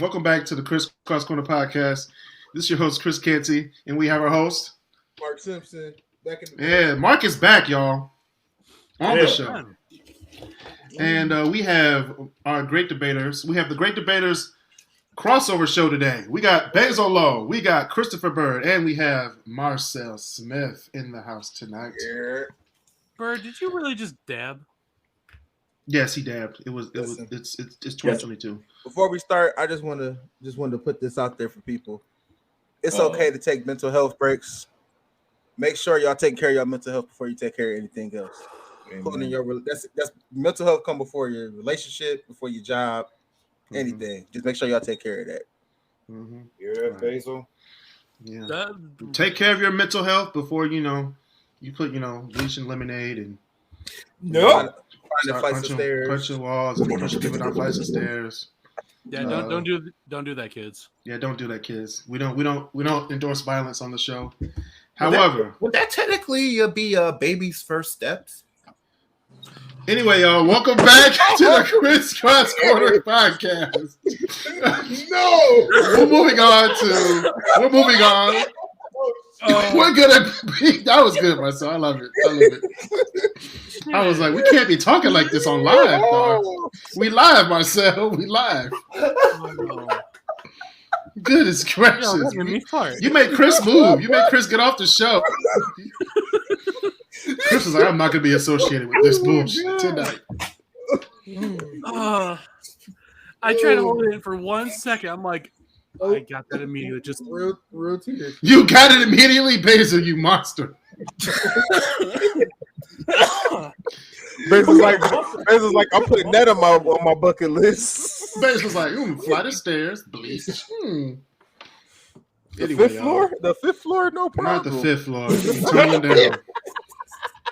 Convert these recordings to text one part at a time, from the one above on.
Welcome back to the KrisCross Corner Podcast. This is your host, Chris Canty, and we have our host, Mark Simpson. Back in the Yeah, Mark is back, y'all, on the show. And we have our great debaters. We have the Great Debaters crossover show today. We got Basil Lowe, we got Christopher Bird, and we have Marcel Smith in the house tonight. Yeah. Bird, did you really just dab? Yes, he dabbed. It's 2022. Before we start, I just wanted to put this out there for people. It's okay to take mental health breaks. Make sure y'all take care of your mental health before you take care of anything else. Including that's mental health come before your relationship, before your job, anything. Just make sure y'all take care of that. Mm-hmm. Yeah, Basil. Yeah. Take care of your mental health before you put bleach and lemonade and punching walls and pushing people down flights of stairs. Yeah, don't do that, kids. Yeah, don't do that, kids. We don't endorse violence on the show. However, would that technically be baby's first steps? Anyway, y'all, welcome back to the KrisCross Corner Podcast. No, We're moving on. We're gonna be. That was good, Marcel. I love it. I was like, we can't be talking like this on live, dog. We live, Marcel. We live. Goodness gracious. You made Chris move. You made Chris get off the show. Chris was like, I'm not going to be associated with this bullshit tonight. I tried to hold it in for 1 second. I'm like, I got that immediately. Just real tears. You got it immediately, Basil, you monster. Basil's like, I'm putting that on my bucket list. Basil's like, flight of stairs, bleach. The fifth floor, no problem. Not the fifth floor. Turn down.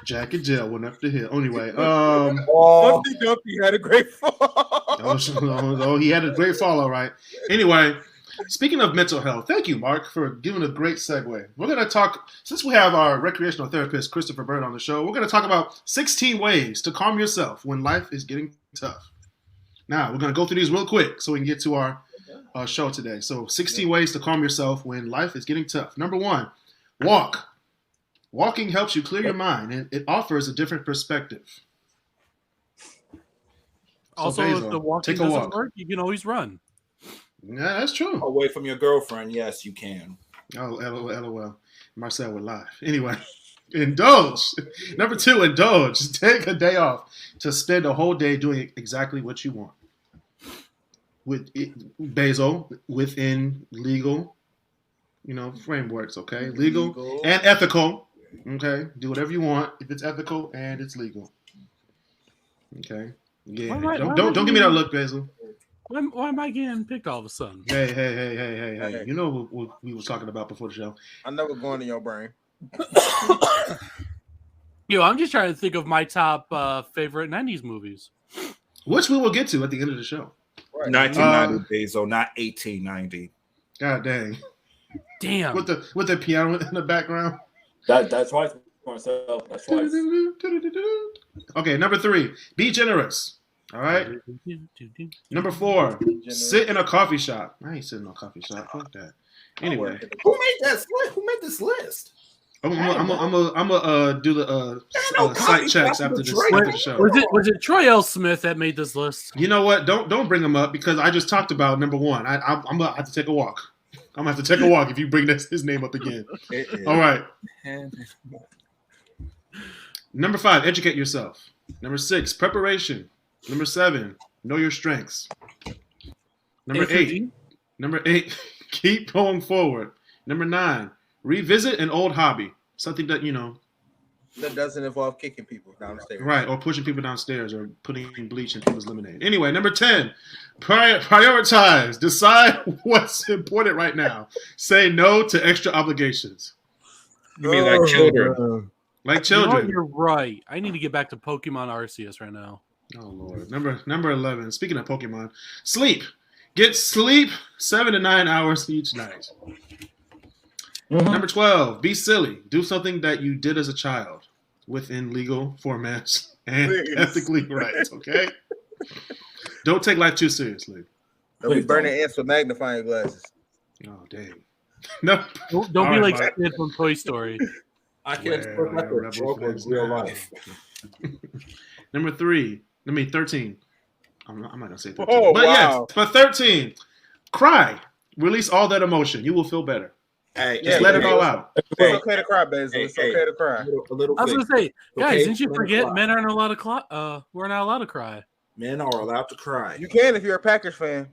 Jack and Jill went up the hill. Anyway, Humpty Dumpty had a great fall. He had a great fall, all right. Anyway, speaking of mental health, thank you, Mark, for giving a great segue. We're going to talk, since we have our recreational therapist, Christopher Bird, on the show, we're going to talk about 16 ways to calm yourself when life is getting tough. Now, we're going to go through these real quick so we can get to our show today. So, 16 ways to calm yourself when life is getting tough. Number 1, walk. Walking helps you clear your mind, and it offers a different perspective. Also, Basil, if the walking doesn't work, you can always run. Yeah, that's true. Away from your girlfriend, yes, you can. Oh, LOL. Marcel would lie. Anyway, indulge. Number 2, indulge. Take a day off to spend a whole day doing exactly what you want. Basil, within legal, frameworks, okay? Legal and ethical. Okay, do whatever you want if it's ethical and it's legal. Okay, yeah. Don't give me that look, Basil. Why am I getting picked all of a sudden? Hey. You know what we were talking about before the show. I know what's going in your brain. I'm just trying to think of my top favorite 90s movies. Which we will get to at the end of the show. Right. 1990, Basil, not 1890. God dang. Damn. With the piano in the background. That's right, Marcel. That's right. Okay, number 3, be generous. All right. Number 4, sit in a coffee shop. I ain't sitting in a coffee shop. Fuck that. Anyway, Who made this list? I'm gonna do the site checks after the show. Was it Troy L. Smith that made this list? You know what? Don't bring him up because I just talked about number 1. I'm gonna have to take a walk. I'm gonna have to take a walk if you bring his name up again. All right. Number 5, educate yourself. Number 6, preparation. Number 7, know your strengths. Number 8, keep going forward. Number 9, revisit an old hobby. Something that, that doesn't involve kicking people downstairs. Right, or pushing people downstairs or putting bleach in people's lemonade. Anyway, number 10, prioritize. Decide what's important right now. Say no to extra obligations. You mean like children? Like children. You're right. I need to get back to Pokemon Arceus right now. Oh, Lord. Number 11, speaking of Pokemon, sleep. Get sleep 7 to 9 hours each night. Mm-hmm. Number 12, be silly. Do something that you did as a child within legal formats and ethically right, okay? Don't take life too seriously. Don't be burning ants with magnifying glasses. Oh, dang. No. Don't be All like right, Sid from Toy Story. I can't expect that to joke in real life. Number 13. I'm not gonna say 13. Oh, but wow. yes, for 13, cry. Release all that emotion. You will feel better. Hey, Just let it all out. It's okay to cry, Basil. It's okay to cry. A little I was thing. gonna say, guys, Okay, didn't you let it forget fly. men aren't allowed to cry? We're not allowed to cry. Men are allowed to cry. You can if you're a Packers fan.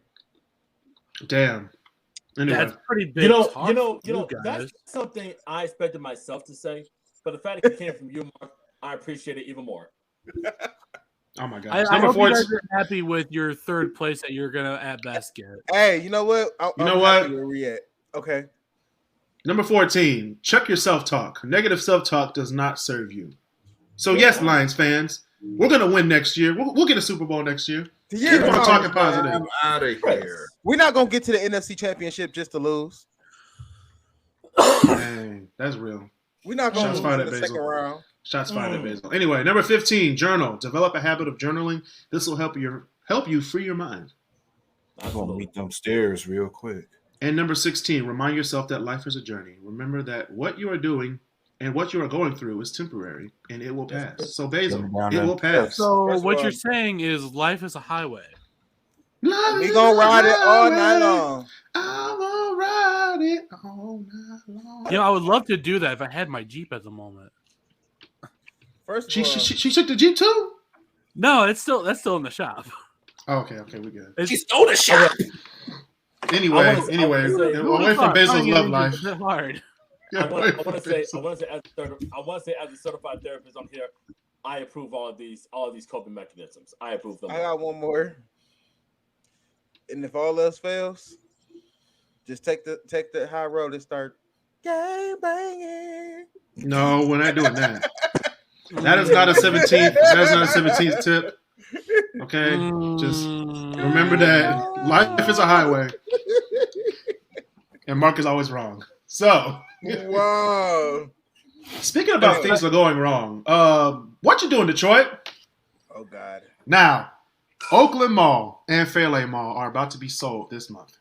Damn. Anyway, That's pretty big. You know, guys. that's something I expected myself to say, but the fact that it came from you, Mark, I appreciate it even more. oh my God. I Number hope 4. you guys are happy with your third place that you're gonna at best get. Hey, you know what? I'm happy where we at. Okay. Number 14. Check your self-talk. Negative self-talk does not serve you. So yes, Lions fans, we're gonna win next year. We'll get a Super Bowl next year. Keep on talking positive. I'm out of here. We're not gonna get to the NFC Championship just to lose. Dang, that's real. We're not gonna Shots lose fired in at the Basil. second round. Shots fired at Basil. Anyway, number 15. Journal. Develop a habit of journaling. This will help you free your mind. I'm gonna meet them stairs real quick. And number 16, remind yourself that life is a journey. Remember that what you are doing and what you are going through is temporary, and it will pass. So, Basil, it will pass. So First of what all- you're saying is life is a highway. We gonna ride it all night long. I'm gonna ride it all night long. You know, I would love to do that if I had my Jeep at the moment. First of She all, took the Jeep too? No, that's still in the shop. Oh, okay, we good. It's, She stole the shot. Anyway, I wanna say- away from Basil's love life. It's hard. I want to say, as a certified therapist, I'm here. I approve all of these coping mechanisms. I approve them. I got one more. And if all else fails, just take the high road and start gang banging. No, we're not doing that. That is not a 17th. That is not a 17th tip. Okay, just remember that life is a highway, and Mark is always wrong. So, Wow. speaking about things that are going wrong, what you doing, Detroit? Oh God. Now, Oakland Mall and Fairlane Mall are about to be sold this month.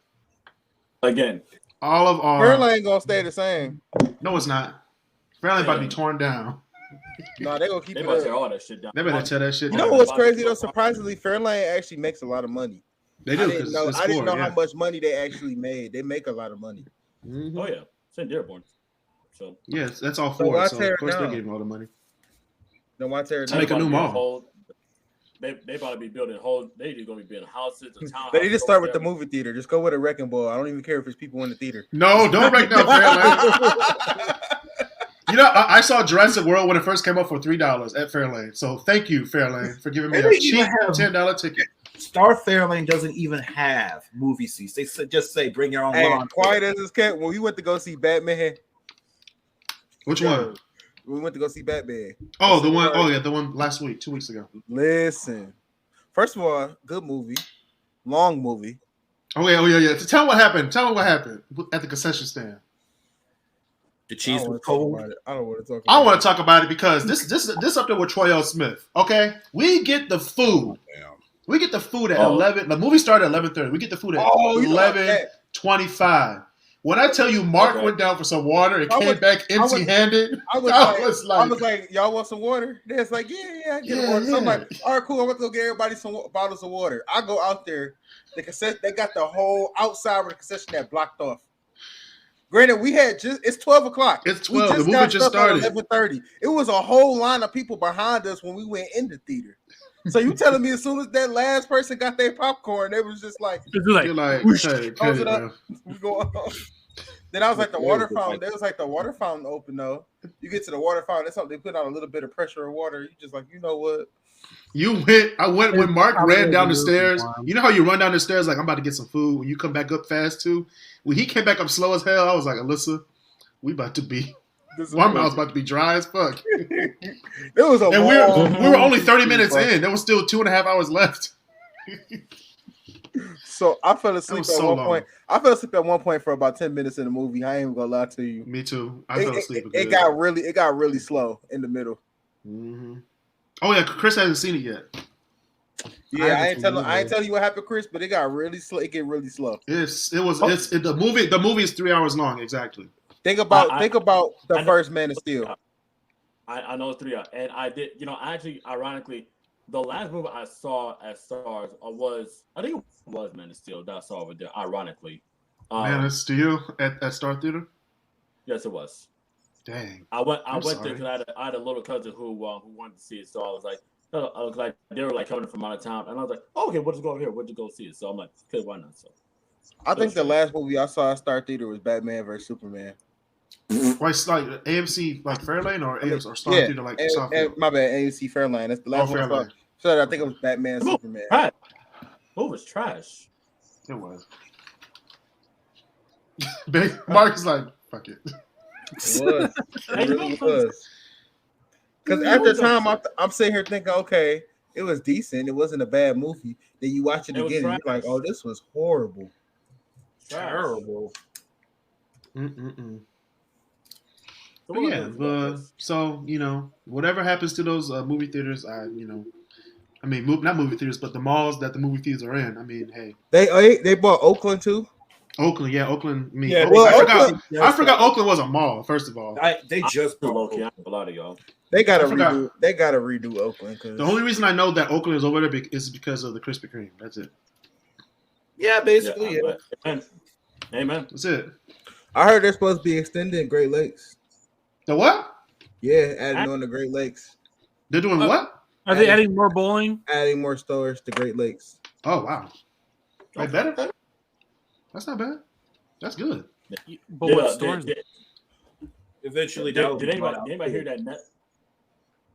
Again, All of our Fairlane ain't gonna stay the same. no, it's not. Fairlane about to be torn down. No, they gonna keep they it about to up. tear all that shit down. They better tear that shit You down. know what's crazy though? Surprisingly, Fairlane actually makes a lot of money. They do. I didn't know. It's I didn't know yeah. how much money they actually made. They make a lot of money. Mhm. Oh yeah, St. Dearborn. So Yes, that's all So four. why So, tear of it course they're down? getting all the money. Then why tear it To make down? a new They about to be mall. They about to be building whole. They just gonna be building houses. They need to start with the movie theater. Just go with a wrecking ball. I don't even care if it's people in the theater. No, don't wreck down Fairlane. You know, I saw Jurassic World when it first came up for $3 at Fairlane. So thank you, Fairlane, for giving me They a didn't cheap even have- $10 ticket. Star Fairlane doesn't even have movie seats. They just say bring your own Hey, lawn. quiet as it's kept. When we went to go see Batman, Which one? we went to go see Batman. Oh, the one. Oh, yeah, the one last week, 2 weeks ago. Listen, first of all, good movie, long movie. Oh yeah. So tell me what happened. Tell me what happened at the concession stand. The I cheese don't was wanna talk cold. about it. I don't want to talk. I about want to talk about it because this up there with Troy L. Smith. Okay, we get the food. Damn. We get the food at Oh. 11. The movie started at 11:30. We get the food at Oh, you know about that. 11:25. When I tell you Mark Okay. went down for some water and I came was- back empty-handed, I was I was like, y'all want some water? They're like, yeah, I get Yeah, water. So I'm yeah. like, all right, cool. I'm going to go get everybody some bottles of water. I go out there. They got the whole outside of the concession that blocked off. Granted, it's 12 o'clock. It's We 12. The movie got just stuff at started. 11:30. It was a whole line of people behind us when we went in the theater. So you telling me as soon as that last person got their popcorn, they was just like, It's like, You're like, whoosh, hey, close hey, it up. man. we go on. Then I was like, the water fountain. There was like the water fountain open though. You get to the water fountain, it's something they put out a little bit of pressure of water. You just like, you know what? I went when Mark Probably ran down the overused stairs. one. You know how you run down the stairs like I'm about to get some food. When you come back up fast too. When he came back up slow as hell, I was like, Alyssa, we about to be. My mouth's about to be dry as fuck. It was a And long we were only 30 movie, minutes bro. in. There was still 2.5 hours left. So I fell asleep was at so one long. point. I fell asleep at one point for about 10 minutes in the movie. I ain't even gonna lie to you. Me too. I fell asleep. It got really slow in the middle. Mm-hmm. Oh yeah, Chris hasn't seen it yet. Yeah, I ain't telling you what happened, Chris, but it got really slow. It get really slow. The movie is 3 hours long exactly. Think about the first Man of Steel. I know it's 3 hours, and I did. Actually, ironically, the last movie I saw at Stars was Man of Steel that I saw over there. Ironically, Man of Steel at Star Theater. Yes, it was. Dang. I went there because I had a little cousin who wanted to see it, so I was like, they were like coming from out of town, and I was like, oh, okay, we'll just go over here. We'll just go see it. So I'm like, okay, why not? So I think the last movie I saw at Star Theater was Batman vs Superman. Why it's like AMC like Fairlane or Star Theater like Southfield? My bad, AMC Fairlane. That's the last one I saw. So I think it was Batman Superman. Trash. Movie was trash. It was. Mark's like, fuck it. It was. It really was. Because at the time, I'm sitting here thinking, okay, it was decent. It wasn't a bad movie. Then you watch it again, and you're like, oh, this was horrible. Terrible. So whatever happens to those movie theaters, not movie theaters, but the malls that the movie theaters are in. I mean, hey, they bought Oakland too. Oakland. I forgot Oakland was a mall. First of all, They just bought a lot of y'all. They gotta redo Oakland. The only reason I know that Oakland is over there is because of the Krispy Kreme. That's it. Yeah, basically. Yeah. Amen. That's it. I heard they're supposed to be extending Great Lakes. The what? Yeah, adding on the Great Lakes. They're doing what? Are they adding more bowling? Adding more stores to Great Lakes. Oh wow. Like better? That's not bad. That's good. But what stores? Eventually, did anybody hear that?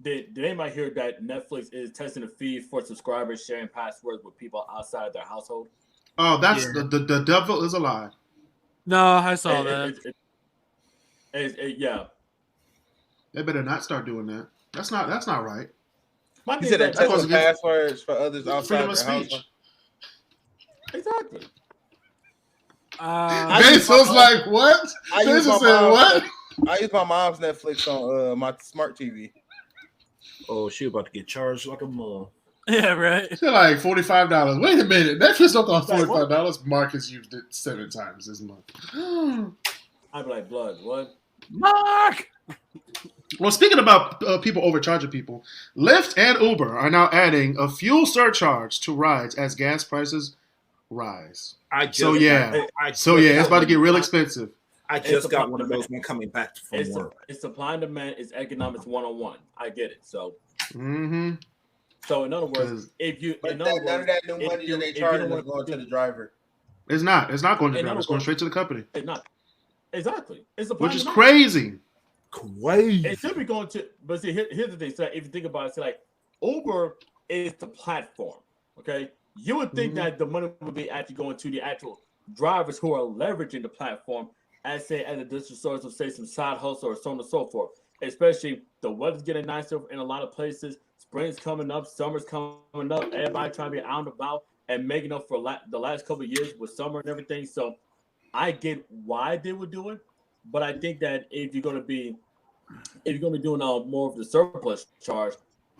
Did anybody hear that Netflix is testing a fee for subscribers sharing passwords with people outside their household? Oh, that's the devil is a lie. No, I saw that. Yeah. They better not start doing that. That's not right. You said that testing passwords for others outside their household. Exactly. Bezos like what? Bezos said what? I use my mom's Netflix on my smart TV. Oh, she about to get charged like a mug. Yeah, right. They're like $45. Wait a minute. Netflix don't cost $45. Mark has used it 7 times this month. I'd be like, blood, what? Mark! Well, speaking about people overcharging people, Lyft and Uber are now adding a fuel surcharge to rides as gas prices rise. It's about to get real expensive. I just got one of those when coming back from work. It's supply and demand. It's economics 101. I get it. So, so in other words, none of that new money that they charge is going to the driver. It's not. It's not going to the driver. It's going straight to the company. It's not. Exactly. It's which is crazy. It should be going to. But see, here's the thing. So if you think about it, so like Uber is the platform. Okay, you would think that the money would be actually going to the actual drivers who are leveraging the platform. As a digital source of say some side hustle or so on and so forth. Especially the weather's getting nicer in a lot of places. Spring's coming up, summer's coming up. Everybody trying to be out and about and making up for the last couple of years with summer and everything. So I get why they would do it, but I think that if you're going to be doing more of the surplus charge,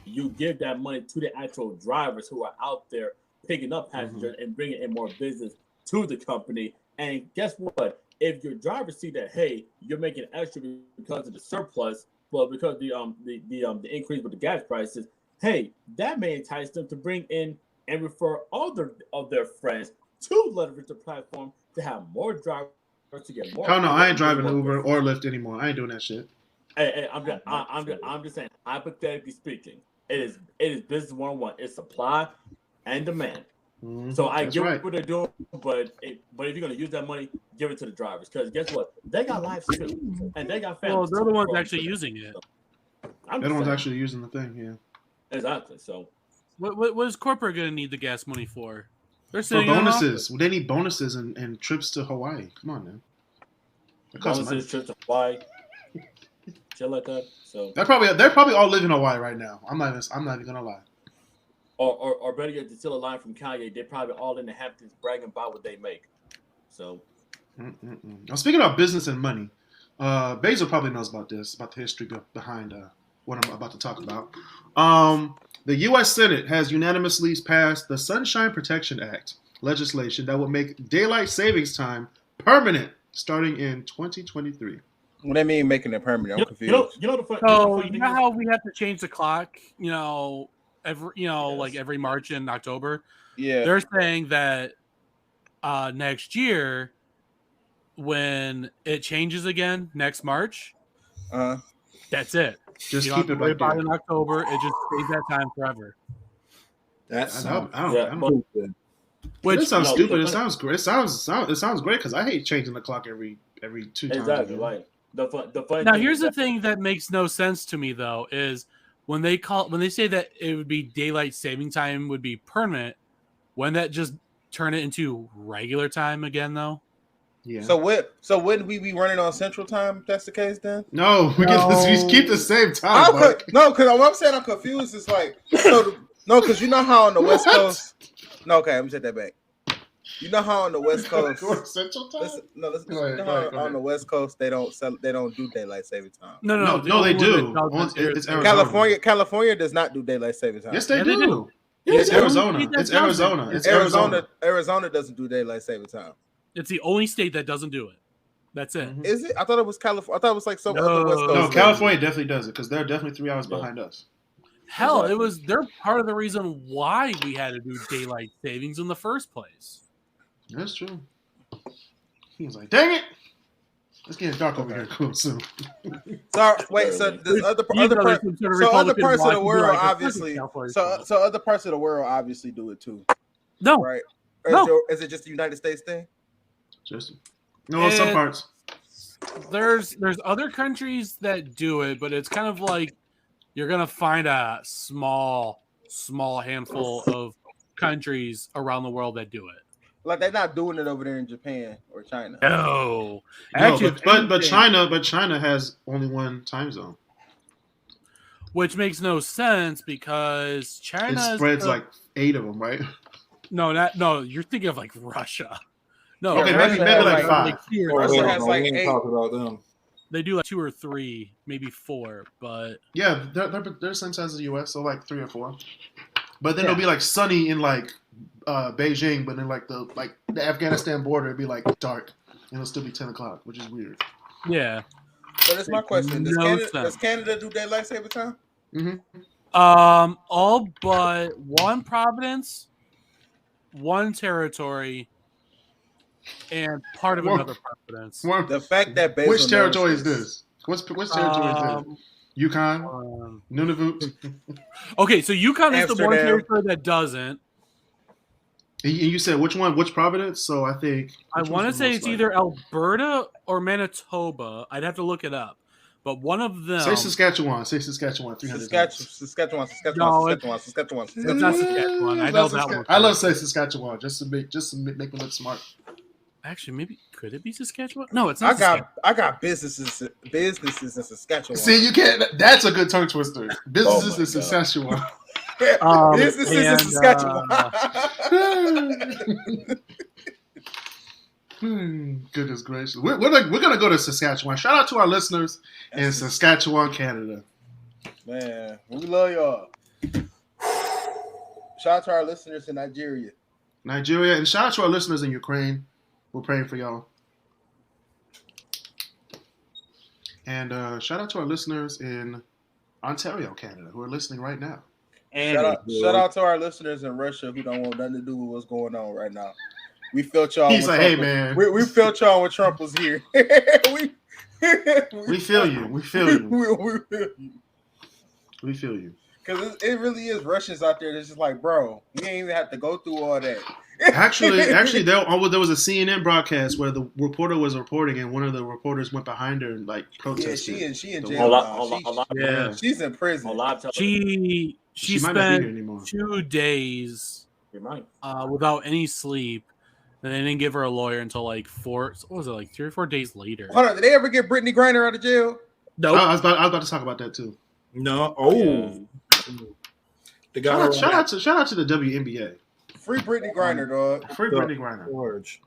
you give that money to the actual drivers who are out there picking up passengers and bringing in more business to the company. And guess what? If your drivers see that, hey, you're making extra because of the surplus, but because the increase with the gas prices, hey, that may entice them to bring in and refer other of their friends to leverage the platform to have more drivers to get more. Oh no, I ain't driving Uber or Lyft anymore. I ain't doing that shit. Hey, I'm just saying, hypothetically speaking, it is business 101. It's supply and demand. So I get what they're doing, but if you're gonna use that money, give it to the drivers because guess what? They got lives too, and they got families. Well, they're the ones actually using it. They're the ones actually using the thing, yeah. Exactly. So, what is corporate gonna need the gas money for? They're for bonuses. Well, they need bonuses and trips to Hawaii. Come on, man. Bonuses, trips to Hawaii, shit like that. So they're probably all living in Hawaii right now. I'm not even gonna lie. Or better yet, to steal a line from Kanye, they're probably all in the Hamptons bragging about what they make. So, Now, speaking of business and money, Basil probably knows about this, about the history behind what I'm about to talk about. The U.S. Senate has unanimously passed the Sunshine Protection Act legislation that will make daylight savings time permanent starting in 2023. What do they mean making it permanent? I'm confused. So you know how we have to change the clock, every March and October? Yeah. They're saying that next year, when it changes again next March, that's it. Just you keep don't it worry like about that. it in October. It just stays that time forever. I don't know. Which It sounds stupid. It sounds great. It sounds great because I hate changing the clock every 2 times. Exactly. Right. The funny now thing here's is the thing that makes no sense to me though is when they say that it would be daylight saving time would be permanent, wouldn't that just turn it into regular time again though? Yeah. So wouldn't we be running on Central Time if that's the case then? No, we keep the same time. No, because what I'm saying I'm confused. It's like because you know how on the West Coast. No, okay, let me take that back. You know how on the West Coast Central Time? On the West Coast they don't do daylight saving time. No, they do. It's Arizona. California does not do daylight saving time. Yes, they do. It's Arizona. It's Arizona. It's Arizona. Arizona doesn't do daylight saving time. It's the only state that doesn't do it. That's it. Mm-hmm. Is it? I thought it was California. I thought it was like some other West Coast. No, California definitely does it because they're definitely 3 hours behind us. Hell, they're part of the reason why we had to do daylight savings in the first place. That's true. He was like, "Dang it, it's getting dark over here. Cool soon." So there's other parts of the world obviously. So other parts of the world obviously do it too. No, right? Is it just the United States thing? Some parts. There's other countries that do it, but it's kind of like you're gonna find a small handful of countries around the world that do it. Like they're not doing it over there in Japan or China. No, actually, but China has only one time zone, which makes no sense because China spreads like 8 of them, right? No, you're thinking of like Russia. No, okay, maybe like 5. Russia has like 8. Talk about them. They do like 2 or 3, maybe 4, but yeah, they're the same size as the U.S., so like 3 or 4. But then it'll be like sunny in like Beijing, but then like the Afghanistan border, it'd be like dark, and it'll still be 10 o'clock, which is weird. Yeah. So that's my question: Does Canada do daylight saving time? Mm-hmm. All but one province, one territory, and part of another province. The fact that which territory is this? Which territory is this? Yukon, Nunavut. Okay, so Yukon is the one territory that doesn't. And you said which one? Which province? So I think I want to say it's either Alberta or Manitoba. I'd have to look it up, but one of them. Say Saskatchewan. 300. Saskatchewan. No, it's not Saskatchewan. I know that one. I love to say Saskatchewan just to make me look smart. Actually, maybe could it be Saskatchewan? No, it's not. I got businesses in Saskatchewan. See, you can't. That's a good tongue twister. Businesses in Saskatchewan. Businesses in Saskatchewan. Goodness gracious, we're gonna go to Saskatchewan. Shout out to our listeners in Saskatchewan, Canada. Man, we love y'all. Shout out to our listeners in Nigeria, and shout out to our listeners in Ukraine. We're praying for y'all. And shout out to our listeners in Ontario, Canada, who are listening right now. And shout out to our listeners in Russia who don't want nothing to do with what's going on right now. We felt y'all. He's like, hey man, we felt y'all when Trump was here. we feel you. We feel you. Because it really is Russians out there that's just like, bro, we ain't even have to go through all that. Actually, there was a CNN broadcast where the reporter was reporting, and one of the reporters went behind her and like protested. Yeah, she in jail. She's in prison. She spent 2 days without any sleep, and they didn't give her a lawyer until like 4. What was it, like 3 or 4 days later? Hold on, did they ever get Brittany Griner out of jail? No, I was about to talk about that too. No. Oh, the guy. Shout out to the WNBA. Free Brittany Griner, dog. Free Brittany Griner. George.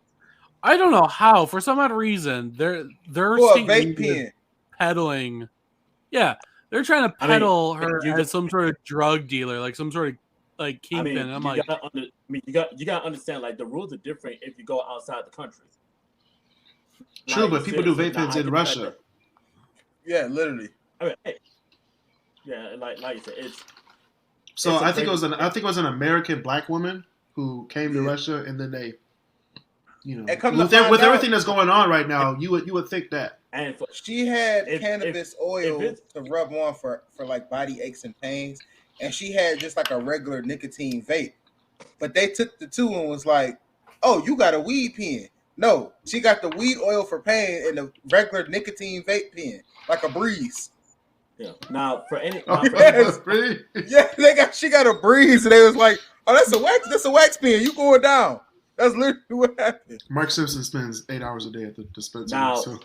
I don't know how. For some odd reason, they're vape pen peddling. Yeah, They're trying to peddle her you as some sort of drug dealer, like some sort of like kingpin. I'm like, you gotta understand, like the rules are different if you go outside the country. True, but people do vape pens in Russia. Yeah, literally. I mean, yeah, like you said, it's. So I think it was an American black woman who came to Russia, and then they, with everything that's going on right now, you would think that. And she had cannabis oil to rub on for like body aches and pains, and she had just like a regular nicotine vape. But they took the two and was like, "Oh, you got a weed pen." No, she got the weed oil for pain and the regular nicotine vape pen, like a breeze. Yeah. Now for any, she got a breeze, and they was like, "Oh, that's a wax pen. You going down?" That's literally what happened. Mark Simpson spends 8 hours a day at the dispensary.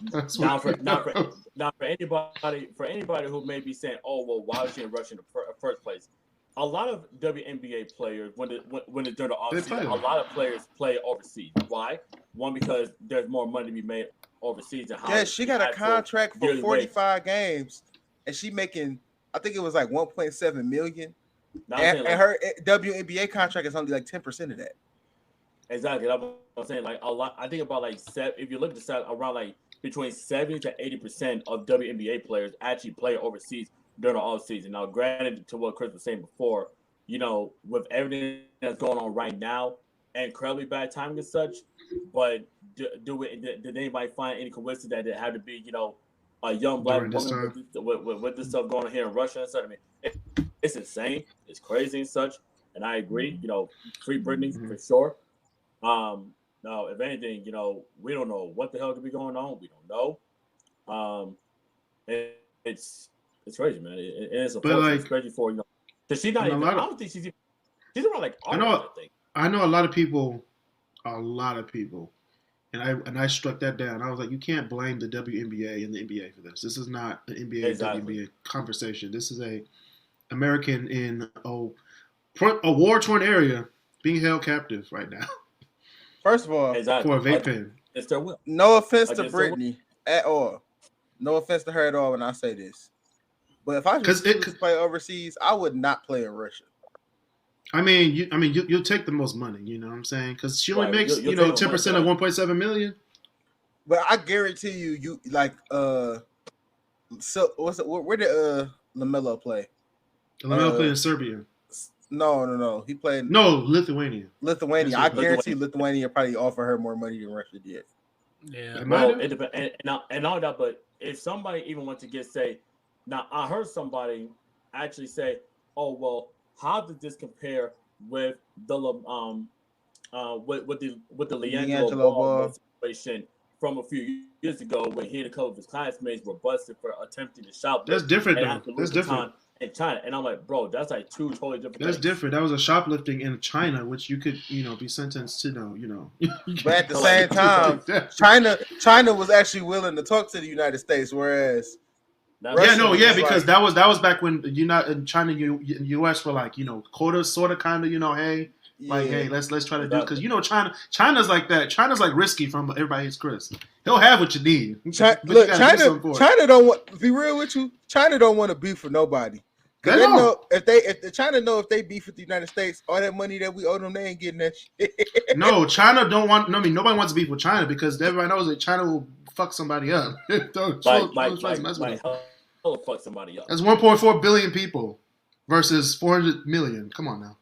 For anybody who may be saying, "Oh, well, why was she in Russia in the first place?" A lot of WNBA players, when it's during the offseason, a lot of players play overseas. Why? One, because there's more money to be made overseas. She got a contract for 45 games, and she making, I think it was like 1.7 million. And her WNBA contract is only like 10% of that. Exactly. I'm saying like a lot. I think about like if you look at the stats, around like between 70 to 80% of WNBA players actually play overseas during the off season. Now, granted, to what Chris was saying before, with everything that's going on right now, incredibly bad timing and such. But did anybody find any coincidence that it had to be, a young black woman with this stuff going on here in Russia and such? I mean, it's insane. It's crazy and such. And I agree. Free Britney for sure. Now, if anything, we don't know what the hell could be going on. We don't know. It's crazy, man. It's crazy for because she's not even. I don't think she's around like. I know a lot of people, and I struck that down. I was like, you can't blame the WNBA and the NBA for this. This is not an NBA WNBA conversation. This is a American in a war-torn area being held captive right now. First of all, for a vape pen. It's their will. No offense to Britney at all. No offense to her at all when I say this. But if I just play overseas, I would not play in Russia. You'll take the most money, you know what I'm saying? Because she only makes 10% of 1.7 million. But I guarantee you like so where did LaMelo play? LaMelo played in Serbia. No. He played Lithuania. I guarantee Lithuania probably offer her more money than Russia did. Yeah. Well, it depends. And all that, but if somebody even wants to say, now I heard somebody actually say, "Oh well, how does this compare with the with the LiAngelo Ball situation from a few years ago when he and a couple of his classmates were busted for attempting to shoplift?" That's different, though. That's different. In China, and I'm like, bro, that's like two totally different. That's different. That was a shoplifting in China, which you could, be sentenced to, But at the same time, China was actually willing to talk to the United States, whereas because that was back when China and U.S. were like, quotas, sort of, kind of, hey, let's try to do it, because China's like that. China's like risky from everybody hates Chris. He'll have what you need. China don't want to be real with you. China don't want to beef with nobody. They know if China know if they beef with the United States, all that money that we owe them, they ain't getting that shit. No, China don't want. Nobody wants to beef with China because everybody knows that China will fuck somebody up. Fuck somebody up. That's 1.4 billion people versus 400 million. Come on now.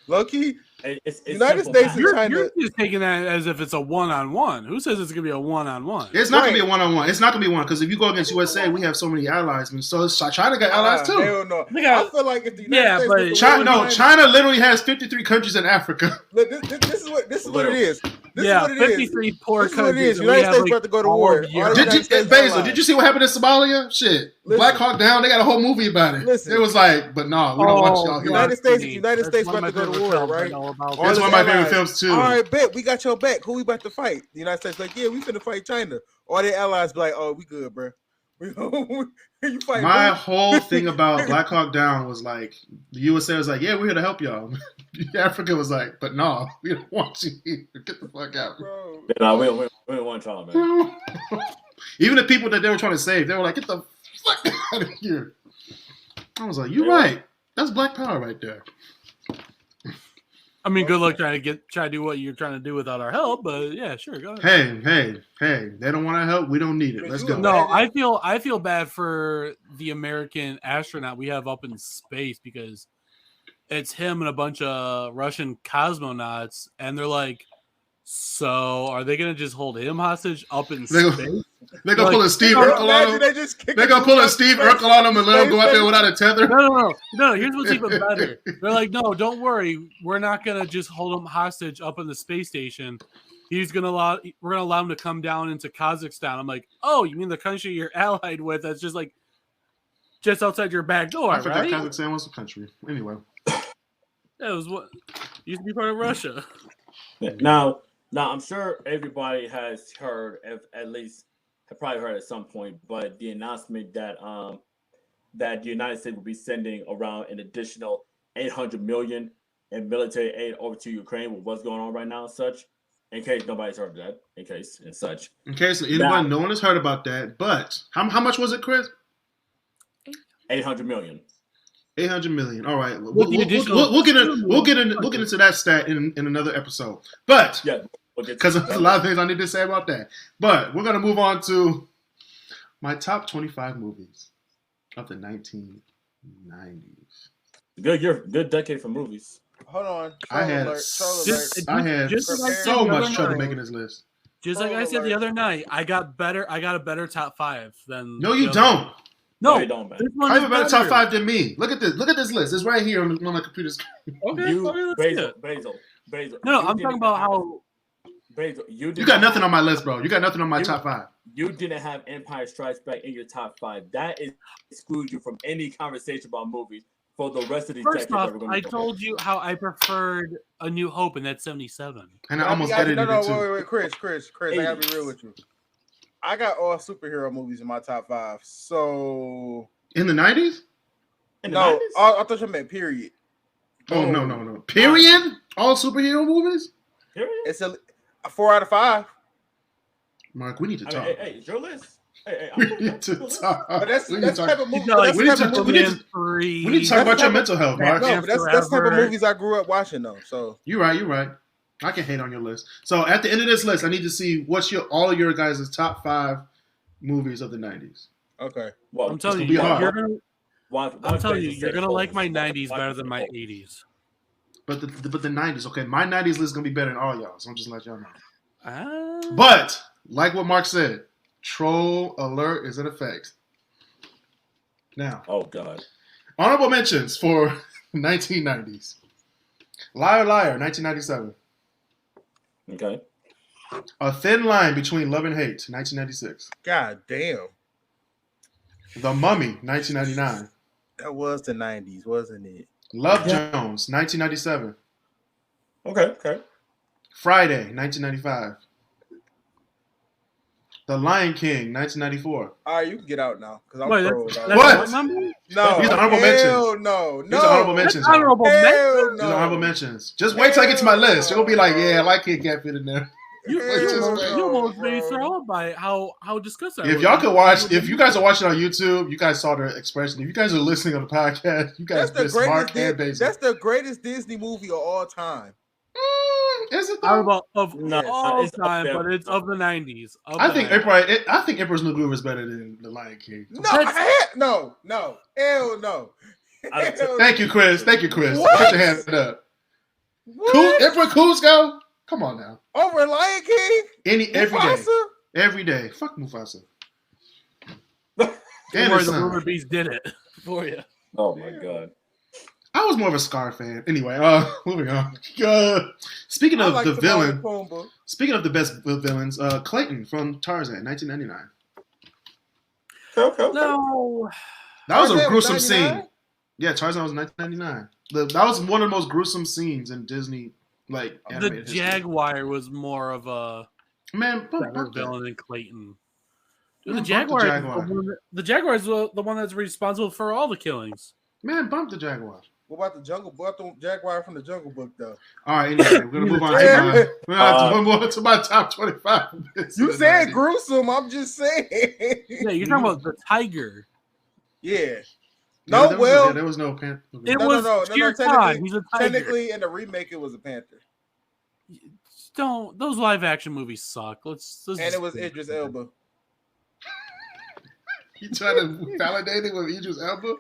Low-key, it's United States and China. You're just taking that as if it's a one-on-one. Who says it's going to be a one-on-one? It's not going to be a one-on-one. It's not going to be one because if you go against USA, we have so many allies. So China got allies too. Hell no. I feel like if the United States China literally has 53 countries in Africa. Look, this is what it is. This is what it 53 is. poor this countries. Is what it is. United States about to go to war. Did you see what happened in Somalia? Shit. Black Hawk Down. They got a whole movie about it. It was like, but no, we don't want y'all here. United States about to go to war, right? That's one of my favorite films too. All right, bet we got your back. Who we about to fight? The United States like, yeah, we finna fight China. All their allies be like, oh, we good, bro. You fight. My whole thing about Black Hawk Down was like, the USA was like, yeah, we're here to help y'all. Africa was like, but no, we don't want you here. Get the fuck out, bro. No, we don't want y'all, man. Even the people that they were trying to save, they were like, get the fuck out of here. I was like, you're right. That's Black Power right there. I mean, good luck trying to do what you're trying to do without our help, but yeah, sure, go ahead. Hey! They don't want our help. We don't need it. Let's go. No, I feel bad for the American astronaut we have up in space because it's him and a bunch of Russian cosmonauts, and they're like, so are they gonna just hold him hostage up in space? They're gonna pull a Steve Urkel on him. They're gonna pull a Steve Urkel on him and let him go out there without a tether. No. Here's what's even better. They're like, no, don't worry. We're not gonna just hold him hostage up in the space station. We're gonna allow him to come down into Kazakhstan. I'm like, oh, you mean the country you're allied with? That's just like just outside your back door, I forgot right? Kazakhstan was a country. Anyway, that was what used to be part of Russia. Now, I'm sure everybody has heard, at least have probably heard at some point, but the announcement that that the United States will be sending around an additional $800 million in military aid over to Ukraine with what's going on right now and such, in case nobody's heard of that, in case anyone, no one has heard about that. But how much was it, Chris? $800 million. 800 million. All right, we'll get into that stat in another episode. But yeah, because there's a lot of things I need to say about that. But we're gonna move on to my top 25 movies of the 1990s. Good year, good decade for movies. Hold on. I had so much trouble making this list. Just like I said the other night, I got a better top 5 than. No, you don't. No, you don't, man. I have a better top 5 than me. Look at this. Look at this list. It's right here on my computer screen. Okay, Basil. No, I'm talking about how. Basil, you got nothing on my list, bro. You got nothing on my top 5. You didn't have Empire Strikes Back in your top 5. That excludes you from any conversation about movies for the rest of these decades. First off, I told you how I preferred A New Hope, and that's 77. And I almost edited it too. Wait, Chris, I gotta be real with you. I got all superhero movies in my top 5. So in the 90s? No, I thought you meant period. Oh no. Period? All superhero movies? Period? It's a 4 out of 5. Mark, we need to talk. Hey, it's your list. We need to talk. But that's type of movie. We need to talk about your mental health, Mark. No, but that's type of movies I grew up watching, though. So you're right. I can hate on your list. So at the end of this list, I need to see what's all your guys' top 5 movies of the 90s. Okay. Well, I'm telling you, you're gonna like my 90s better than my 80s. But the 90s, okay, my 90s list is gonna be better than all y'all. So I'm just let y'all know. But like what Mark said, troll alert is in effect. Now, oh god, honorable mentions for 1990s. Liar, Liar, 1997. Okay. A Thin Line Between Love and Hate, 1996. God damn. The Mummy, 1999. That was the 90s, wasn't it? Love Jones, 1997. Okay. Friday, 1995. The Lion King, 1994. All right, you can get out now because I'm What? No, these are honorable mentions. No. These are honorable mentions. These are honorable mentions. Just wait till I get to my list. You'll be like, yeah, Lion King can't fit in there. You almost made me throw up by how disgusting. If y'all could watch, if you guys are watching on YouTube, you guys saw the expression. If you guys are listening on the podcast, you guys missed Mark and Basil. That's the greatest Disney movie of all time. Is it? Of all time, but it's of the 90s. I think Emperor's New Groove is better than The Lion King. No, hell no. Thank you, Chris. What? Put your hand up. Emperor Cusco? Come on now. Over Lion King? Every day. Fuck Mufasa. And the Rumor Beast did it for you. Oh my god. I was more of a Scar fan. Anyway, moving on. Speaking of the villain, speaking of the best villains, Clayton from Tarzan, 1999. Okay. No. That was a gruesome scene. Yeah, Tarzan was 1999. That was one of the most gruesome scenes in Disney, like animated the Jaguar was more of a better villain than Clayton. Dude, the Jaguar is the one that's responsible for all the killings. Man, bump the Jaguar. What about the Jungle Book? The Jaguar from the Jungle Book, though. All right, anyway, we're gonna move on to my top 25. You said gruesome. I'm just saying. Yeah, you're talking about the tiger. Yeah. No, there was no Panther. It was Shere Khan. He's a tiger. Technically, in the remake, it was a panther. Don't those live action movies suck? Let's And it was Idris Elba. You trying to validate it with Idris Elba?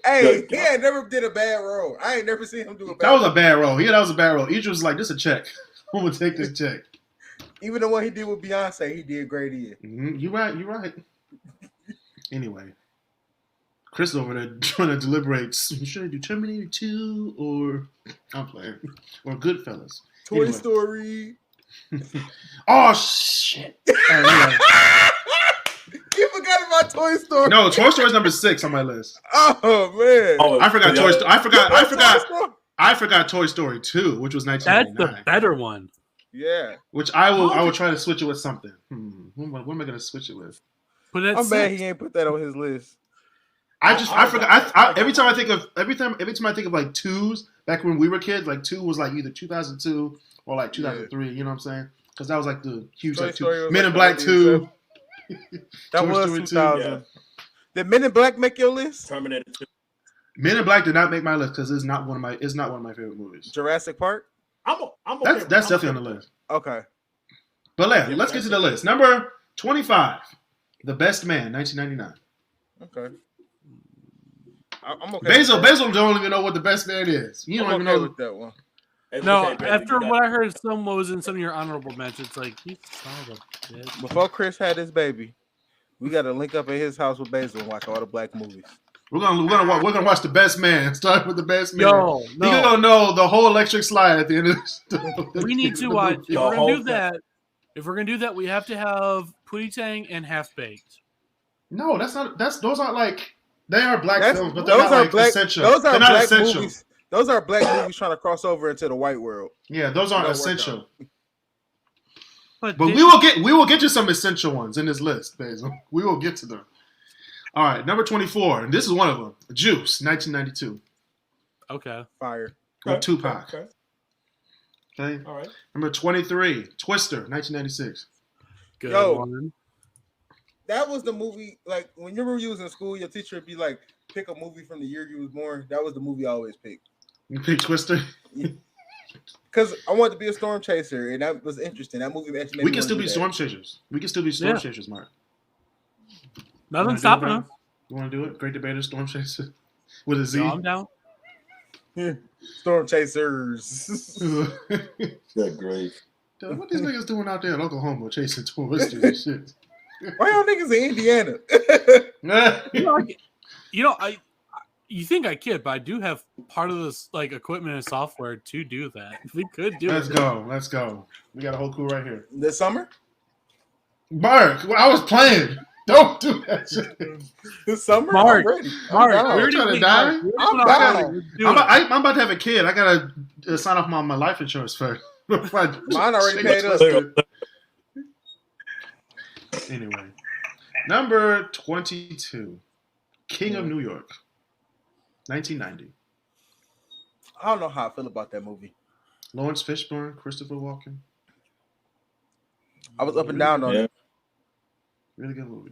Hey, he ain't never did a bad role. I ain't never seen him do a bad That was a bad role. Yeah, that was a bad role. Idris was like, this a check. I'm going to take this check. Even the one he did with Beyonce, he did great in. Mm-hmm. You're right. Anyway, Chris over there trying to deliberate. Should I do Terminator 2 or I'm playing or Goodfellas? Toy Story. Oh shit! All right, You forgot about Toy Story. no, Toy Story is number 6 on my list. Oh man! Oh, I forgot Toy Story. I forgot Toy Story? Toy Story 2, which was That's 1999. the better one. Yeah, Which I will try to switch it with something. What am I going to switch it with? But I'm mad he ain't put that on his list. I forgot. Every time I think of like twos back when we were kids, like 2 was like either 2002 or like 2003. You know what I'm saying? Because that was like the huge like 2. Men in Black 2. That Toy was Story 2000. Yeah. Did Men in Black make your list? Terminator 2. Men in Black did not make my list because it's not one of my favorite movies. Jurassic Park. I'm okay. That's definitely on the list. Okay. But let's get to the list. Number 25, The Best Man, 1999. Okay. I'm okay. Basil don't even know what The Best Man is. You don't I'm even okay know. with that one. It's No, okay, baby, after you got what it. I heard, some was in some of your honorable mentions. Like, you son of a bitch. Before Chris had his baby, we got to link up at his house with Basil and watch all the black movies. We're gonna watch The Best Man. Start with The Best Man. Yo, You're no. gonna know the whole electric slide at the end of this. We need to watch. If The we're whole gonna do that, we have to have Pootie Tang and Half Baked. No, those aren't like they are black films, but they're those not are like black. essential. Those are they're not black essential. movies. Those are black movies trying to cross over into the white world. Yeah, those aren't Don't work essential. But But we will get you some essential ones in this list, Basil. We will get to them. All right, number 24, and this is one of them. Juice, 1992, Okay. Fire. with Tupac. Okay. Okay. All right. Number 23, Twister, 1996. Good Yo. one. That was the movie. Like when you were in school, your teacher would be like, "Pick a movie from the year you was born." That was the movie I always picked. You pick Twister. Because I wanted to be a storm chaser, and that was interesting. That movie actually made We me can wanna still do be that. storm chasers. We can still be storm Yeah. chasers, Mark. Nothing's stopping us. You want to do it? Great debater, storm chaser with a Z. No, I'm down. Storm chasers. Good grief. Dude, what these niggas doing out there in Oklahoma chasing tourists and shit? Why y'all niggas in Indiana? You think I kid, but I do have part of this like equipment and software to do that. We could do Let's it. go. We got a whole crew right here. This summer? Mark, I was playing. Don't do that shit. This summer? Mark, I'm ready. Mark, I'm down. You're trying to die? I'm Mark, down. we're doing it. I'm about to have a kid. I gotta sign off my life insurance first. Mine already paid us. Anyway, number 22, King of New York, 1990. I don't know how I feel about that movie. Lawrence Fishburne, Christopher Walken. I was up and down on it. Really good movie.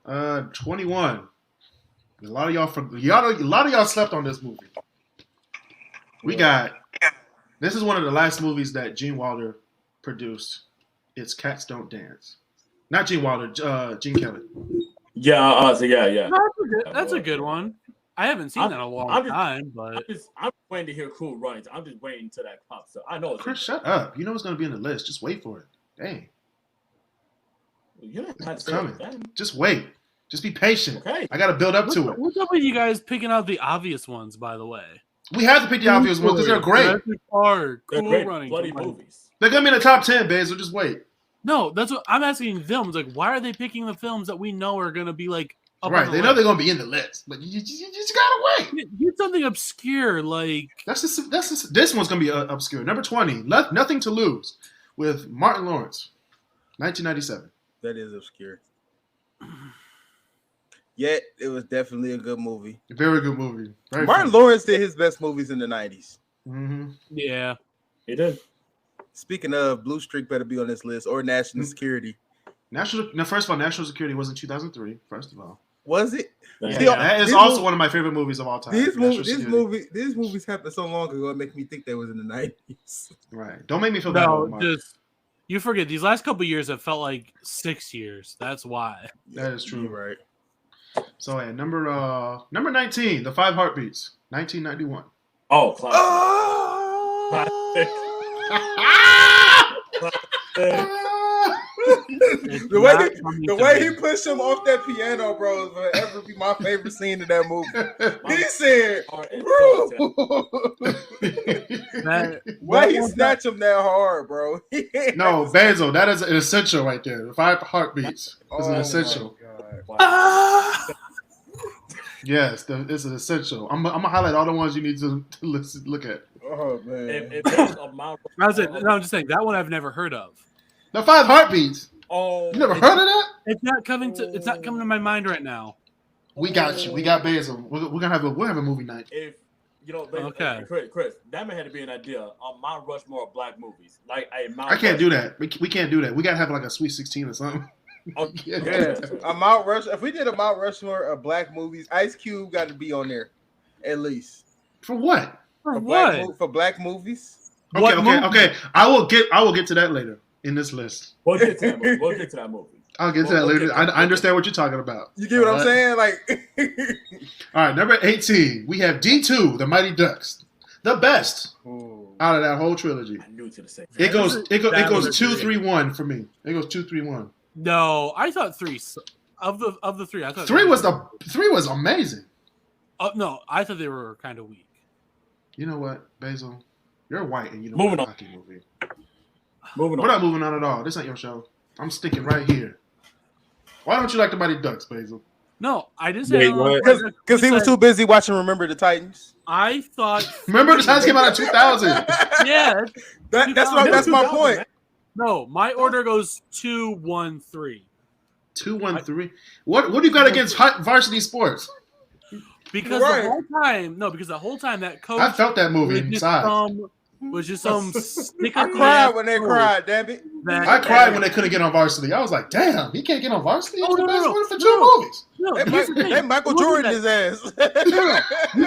21. A lot of y'all slept on this movie. We got. This is one of the last movies that Gene Wilder produced. It's Cats Don't Dance. Not Gene Wilder, Gene Kelly. Yeah. Yeah. That's a good one. I haven't seen that in a long time, but I'm waiting to hear Cool Runnings. I'm just waiting until that pops up. I know it's Chris, shut up. You know it's going to be in the list. Just wait for it. Dang. You don't have It's to coming. say that. Just wait. Just be patient. Okay. I got to build up to it. what's up with you guys picking out the obvious ones? By the way, We have to pick the obvious ones because they're great. Jurassic Park, They're Cool great Running, bloody movies. They're going to be in the top 10, Basil. Just wait. No, that's what I'm asking them. It's like, why are they picking the films that we know are going to be like up Right. on They the know they're list? going to be in the list. But you just got to wait. Get something obscure like This one's going to be obscure. Number 20, Nothing to Lose with Martin Lawrence, 1997. That is obscure. Yet it was definitely a good movie. Very good movie. Very Martin fun. Lawrence did his best movies in the 90s. Mm-hmm. yeah. He did. Speaking of, Blue Streak better be on this list, or National Security. First of all, National Security was in 2003, first of all. Was it? Yeah. That is also one of my favorite movies of all time. These movies happened so long ago. It makes me think they was in the 90s. Right. Don't make me feel bad. No, just you forget these last couple of years have felt like 6 years. That's why. That is true. Right. So yeah, number 19, The Five Heartbeats, 1991. Oh, classic. The way he pushed him off that piano, bro, is forever be my favorite scene in that movie. He said, "Why he snatch him that hard, bro?" No, Basil, that is an essential right there. The Five Heartbeats is an essential. Yes, it's an essential. I'm gonna highlight all the ones you need to look at. Oh man! I'm just saying that one I've never heard of. The Five Heartbeats. Oh, You never heard of that? It's not coming to my mind right now. We got you. We got Basil. We'll have a movie night. If you know, Okay. Chris, that man had to be an idea on Mount Rushmore of black movies. Like I can't do that. We can't do that. We gotta have like a Sweet 16 or something. Oh, Yeah, a Mount Rush. If we did a Mount Rushmore of black movies, Ice Cube got to be on there, at least. For what? For what? For black movies. Okay. I will get to that later in this list. We'll get to that movie. I'll get to that later. I understand what you're talking about. You get what I'm saying? Like, all right, number 18, we have D2, The Mighty Ducks, the best out of that whole trilogy. I knew you were gonna say It goes 2-3-1 for me. It goes 2-3-1. No, I thought 3 of the 3. I thought 3 was amazing. No, I thought they were kind of weak. You know what, Basil? You're white and you don't Moving like on. hockey movie. Moving We're not moving on at all. This ain't your show. I'm sticking right here. Why don't you like The Mighty Ducks, Basil? No, I didn't Wait, say what? because he was too busy watching Remember the Titans. I thought. Remember the Titans came out in 2000. Yeah. That's my point. No, my order goes 2-1-3. 2-1-3. What do you got against varsity sports? Because the whole time that coach I felt that movie inside. Was just some stick I cried when they cried, damn it. I cried when they couldn't get on varsity. I was like, damn, he can't get on varsity? It's the best one for 2 movies. No, Hey, Michael Jordan his ass. You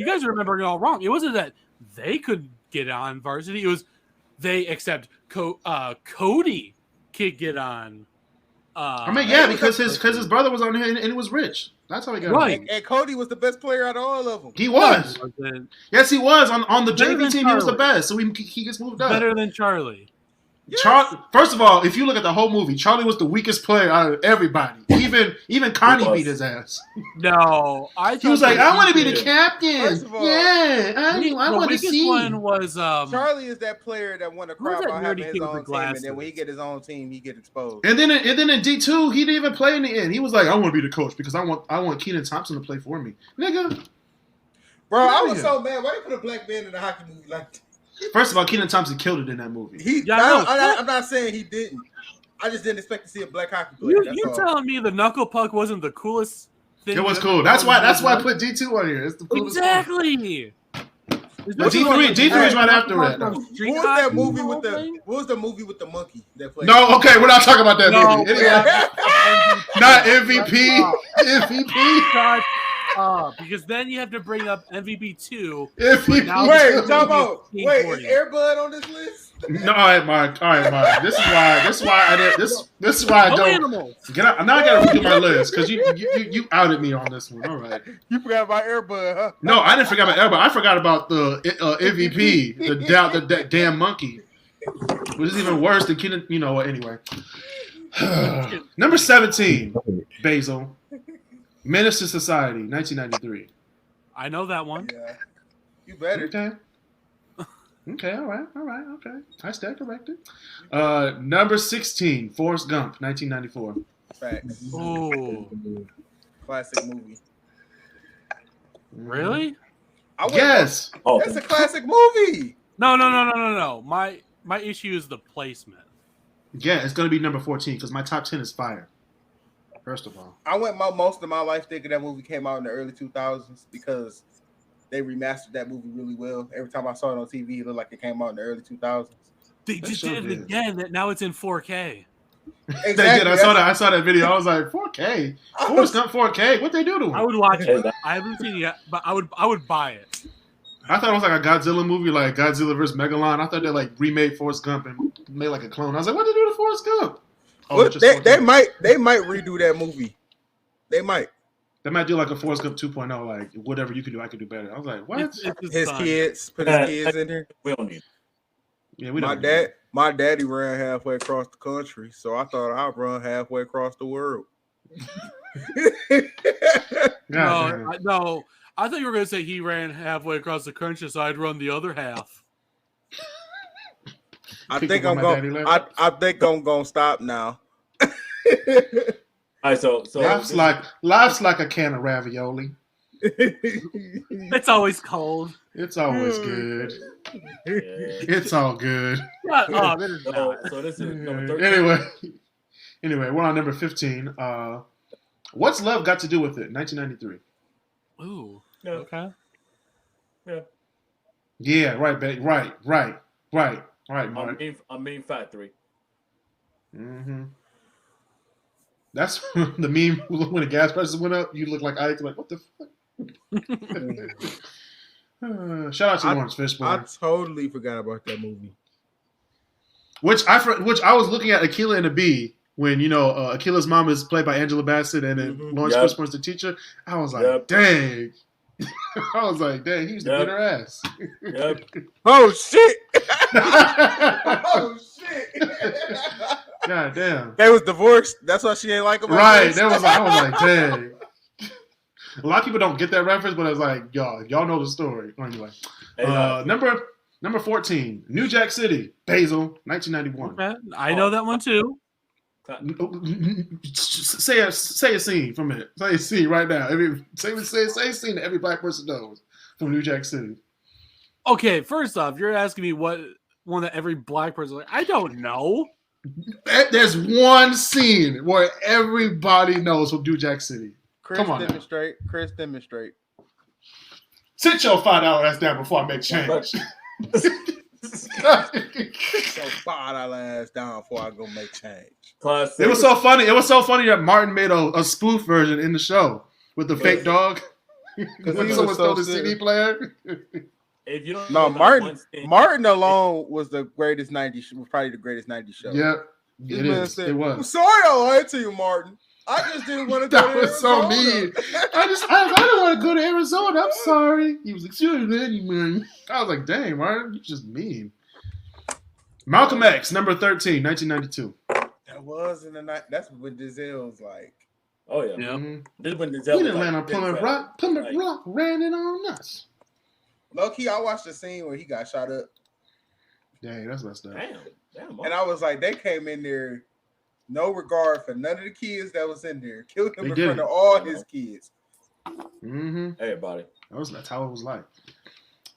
guys are remembering it all wrong. It wasn't that they could get on varsity. It was they except Cody could get on. Because his brother was on here and he was rich. That's how he got Right. on. And Cody was the best player out of all of them. He was. Yes, he was. On the Better JV than team, he was the Charlie. best. So he gets moved up. Better than Charlie. Yes. First of all, if you look at the whole movie, Charlie was the weakest player out of everybody. Even Connie beat his ass. No, He was like, I want to be the did. captain. First of all, I want to see. One was Charlie is that player that won a Who was crowd that about having nerdy his kid with own the team, and then glasses? when he get his own team, he get exposed. And then in D2, he didn't even play in the end. He was like, I want to be the coach because I want Kenan Thompson to play for me. Nigga. Bro, I was so mad. Why they put a black man in a hockey movie like that? First of all, Kenan Thompson killed it in that movie. I'm not saying he didn't. I just didn't expect to see a black hockey player. you telling me the knuckle puck wasn't the coolest thing? It was cool. That's why I put D2 on here. It's the coolest exactly. D3 is right after it. What was that movie with What was the movie with the monkey that played? No, okay, we're not talking about that No, movie. Not MVP. MVP. Because then you have to bring up MVP 2. MVP. Wait, talk about. Wait, is Air Bud on this list? No, all right, Mark. This is why I did this is why I No don't animals. get out. Now I gotta redo my list because you outed me on this one. All right. You forgot about Air Bud, huh? No, I didn't forget about Elba. I forgot about the MVP, the damn monkey, which is even worse than Kenan. You know what? Anyway, number 17, Basil, Menace to Society, 1993. I know that one. Yeah. You better. Okay, all right, okay. I stand corrected. Number 16, Forrest Gump, 1994. Facts. Oh, Classic movie. really? Yes. Oh, That's a classic movie. No. My issue is the placement. Yeah, it's gonna be number 14 because my top 10 is fire. First of all, I went most of my life thinking that movie came out in the early 2000s because they remastered that movie really well. Every time I saw it on TV, it looked like it came out in the early 2000s. They just sure did it did. again. That now it's in 4K. Exactly. They did. I saw that video. I was like, 4K. Forrest Gump 4K. What they do to him? I would watch it. I haven't seen it yet, but I would buy it. I thought it was like a Godzilla movie, like Godzilla vs. Megalon. I thought they like remade Forrest Gump and made like a clone. I was like, what did they do to Forrest Gump? Well, they might redo that movie. They might. They might do like a Forrest Gump 2.0, like whatever you can do, I can do better. I was like, what? His kids, put his kids in there. We don't need it. Yeah, we don't. My daddy ran halfway across the country, so I thought I'd run halfway across the world. No, I thought you were going to say he ran halfway across the country, so I'd run the other half. I think I'm gonna stop now. All right, so life's like a can of ravioli. It's always cold. It's always good. Yeah. It's all good. So this is number 13. Anyway, we're on number 15. What's Love Got to Do with It? 1993. Ooh. Yeah. Okay. Yeah. Yeah, right, baby. Right, Mark. I'm mean factory. Mm-hmm. That's the meme when the gas prices went up. You look like Ike, like, what the fuck? Shout out to Lawrence Fishburne. I totally forgot about that movie. Which I was looking at Akilah and the Bee when Akilah's mom is played by Angela Bassett and then Lawrence Fishburne's the teacher. I was like, dang. I was like, dang, he used to beat her ass. Yep. Oh shit! Oh shit! God damn. They was divorced. That's why she ain't like him. Right. I was like, dang. A lot of people don't get that reference, but I was like, y'all know the story. Anyway, number 14, New Jack City, Basil, 1991. Okay. I know that one too. Say a scene from it. Say a scene right now. Say a scene that every black person knows from New Jack City. Okay, first off, you're asking me what one that every black person I don't know. There's one scene where everybody knows from New Jack City. Come on, Chris, demonstrate. Sit your $5 ass down before I make change. So $5 ass down before I go make change. It was so funny. It was so funny that Martin made a spoof version in the show with the fake dog. When someone stole the CD player. If you don't know Martin alone was the greatest 90s, probably the greatest 90s show. Yep. It was. I'm sorry I lied to you, Martin. I just didn't want to go to Arizona. That was so mean. I don't want to go to Arizona. I'm sorry. He was like, sure, man. I was like, dang, Martin, you just mean. Malcolm X, number 13, 1992. That was in the night. That's when Denzel was like. Oh, yeah. Mm-hmm. This is when Denzel he didn't land on Plymouth Rock. Plymouth Rock ran it on us. Low key, I watched the scene where he got shot up. Dang, that's messed up. Damn. And I was like, they came in there, no regard for none of the kids that was in there. Killed him in front of all his kids. Mm-hmm. Everybody. That's how it was like.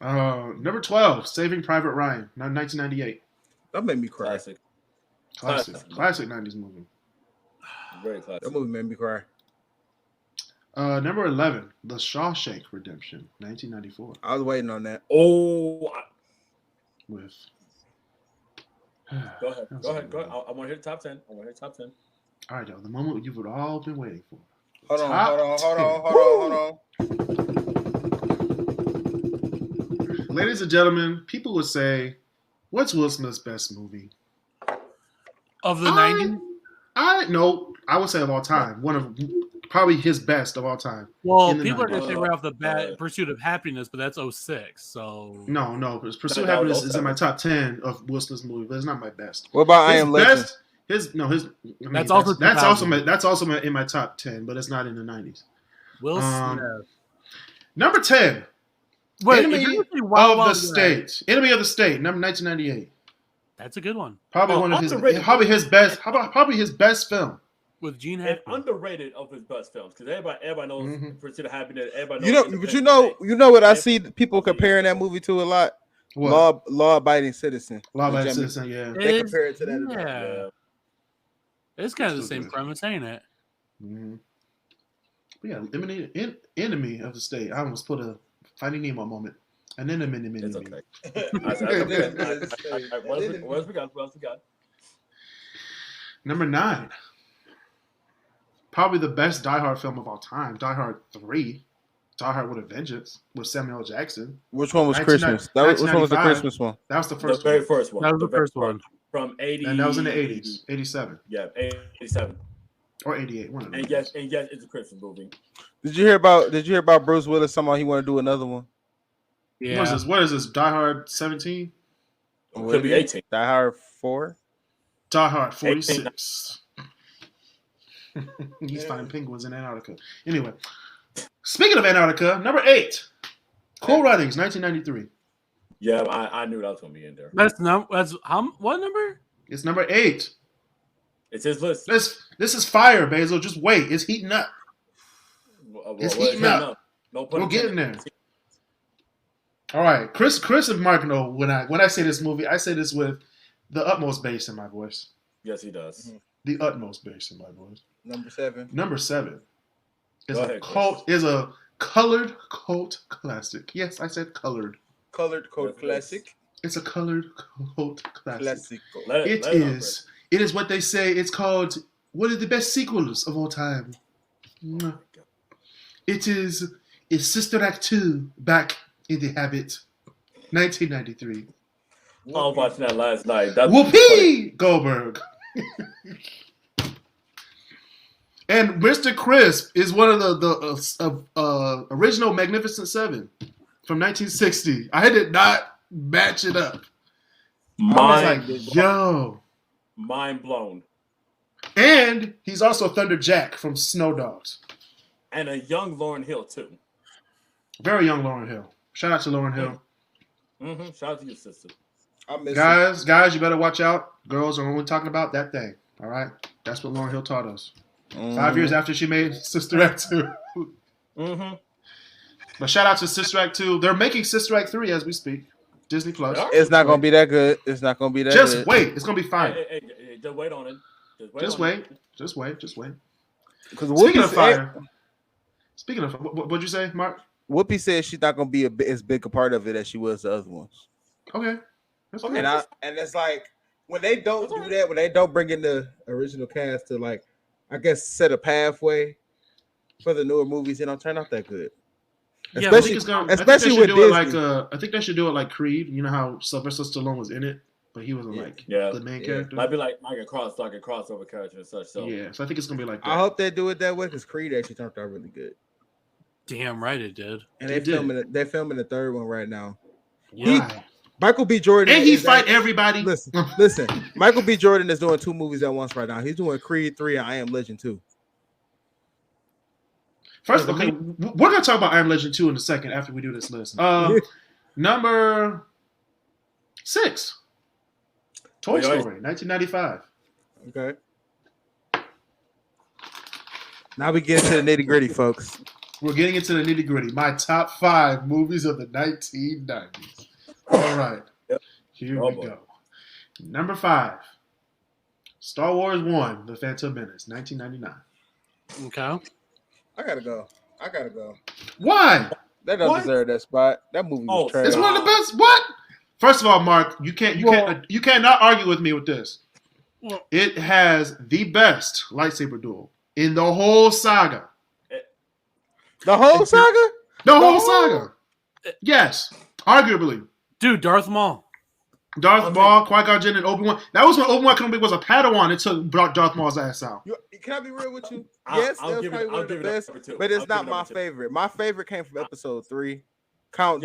Number 12, Saving Private Ryan, 1998. That made me cry. Classic 90s movie. Very classic. That movie made me cry. Number 11, The Shawshank Redemption, 1994. I was waiting on that. Oh. With. Go ahead. I want to hear the top 10. All right, y'all. The moment you've all been waiting for. Hold on. Ladies and gentlemen, people would say, what's Will Smith's best movie? Of the 90s? I would say of all time. One of probably his best of all time. Well, people are going to say right off the bat, Pursuit of Happiness, but that's 06, so... No, Pursuit of Happiness is in my top 10 of Will Smith's movie, but it's not my best. What about I Am Legend? That's also in my top 10, but it's not in the 90s. Will Smith. Number 10. Wait, Enemy of the State. Enemy of the State, number 1998. That's a good one. Probably one of his best. Probably his best film. With Gene Hackman. Underrated of his best films because everybody knows Pursuit of Happiness. Everybody knows. You know what I see people comparing that movie to a lot. What? Law-abiding citizen. Law-abiding citizen. Yeah. They compare it to that. Yeah. It's kind of the same premise, ain't it? Mm-hmm. Yeah, enemy of the state. I almost put a Finding Nemo moment. And then a mini. It's okay. What else we got? Number 9. Probably the best Die Hard film of all time. Die Hard 3. Die Hard with a Vengeance with Samuel L. Jackson. Which one was Christmas? Which one was the Christmas one? That was the first The very one. first one. That was the first one. From 80. And that was in the 80s. 87. Yeah, 87. Or 88. One of them. And yes, it's a Christmas movie. Did you hear about Bruce Willis? Somehow he want to do another one. Yeah. What is this? Die Hard 17? Could be 18. Die Hard 4. Die Hard 46. He's finding penguins in Antarctica. Anyway, speaking of Antarctica, number 8. Cool Runnings, 1993. Yeah, I knew that was gonna be in there. That's what number? It's number 8. It's his list. This is fire, Basil. Just wait. It's heating up. It's heating up. No We're getting there. All right, Chris and Mark know when I say this movie, I say this with the utmost bass in my voice. Yes, he does. Mm-hmm. The utmost bass in my voice. Number 7. Number 7 is Go a ahead, cult. Is a colored cult classic. Yes, I said colored. Colored Code Classic. It's a colored cult classic. Let It is what they say. It's called one of the best sequels of all time. It is Sister Act 2 back in the habit. 1993. I was watching that last night. Whoopee Goldberg. And Mr. Crisp is one of the original Magnificent Seven from 1960. I did not match it up. I was like, yo. Mind blown. And he's also Thunder Jack from Snow Dogs. And a young Lauryn Hill, too. Very young Lauryn Hill. Shout out to Lauryn Hill. Mm-hmm. Shout out to your sister. Guys, you better watch out. Girls are only talking about that thing. All right? That's what Lauryn Hill taught us. 5 years after she made Sister Act 2. Mm-hmm. But shout out to Sister Act 2. They're making Sister Act 3 as we speak. Disney Plus. It's not gonna be that good. It's not gonna be that Just good. wait. It's gonna be fine. Hey, just wait on it. Just wait. Just wait. Because Speaking of fire. Speaking of, what'd you say, Mark? Whoopi said she's not gonna be as big a part of it as she was the other ones. Okay. That's good. And it's like when they don't do that, when they don't bring in the original cast to like, I guess set a pathway for the newer movies, it don't turn out that good. Yeah, Especially with Disney. I think they should do it like Creed. You know how Sylvester Stallone was in it, but he wasn't the main character. Might be like a crossover character and such. So yeah, so I think it's gonna be like that. I hope they do it that way because Creed actually turned out really good. Damn right it did. And they're filming the third one right now. Yeah. Michael B. Jordan and he fight everybody. Listen. Michael B. Jordan is doing 2 movies at once right now. He's doing Creed 3 and I Am Legend 2. First, okay, we're gonna talk about I Am Legend 2 in a second after we do this list. Number 6, Toy Story, 1995. Okay. Now we get into the nitty gritty, folks. We're getting into the nitty gritty. My top 5 movies of the 1990s. All right, here we go. Number 5, Star Wars 1: The Phantom Menace, 1999. Okay. I gotta go. Why? That doesn't deserve that spot. That movie was trash. It's one of the best. What? First of all, Mark, you cannot argue with me with this. It has the best lightsaber duel in the whole saga. The whole saga? The whole saga. Yes, arguably. Dude, Darth Maul. Darth Maul, Qui-Gon Jinn, and Obi-Wan. That was when Obi-Wan Kenobi was a Padawan. It took Darth Maul's ass out. Can I be real with you? Yes, that was probably one of the best, but it's not my favorite. My favorite came from episode 3. I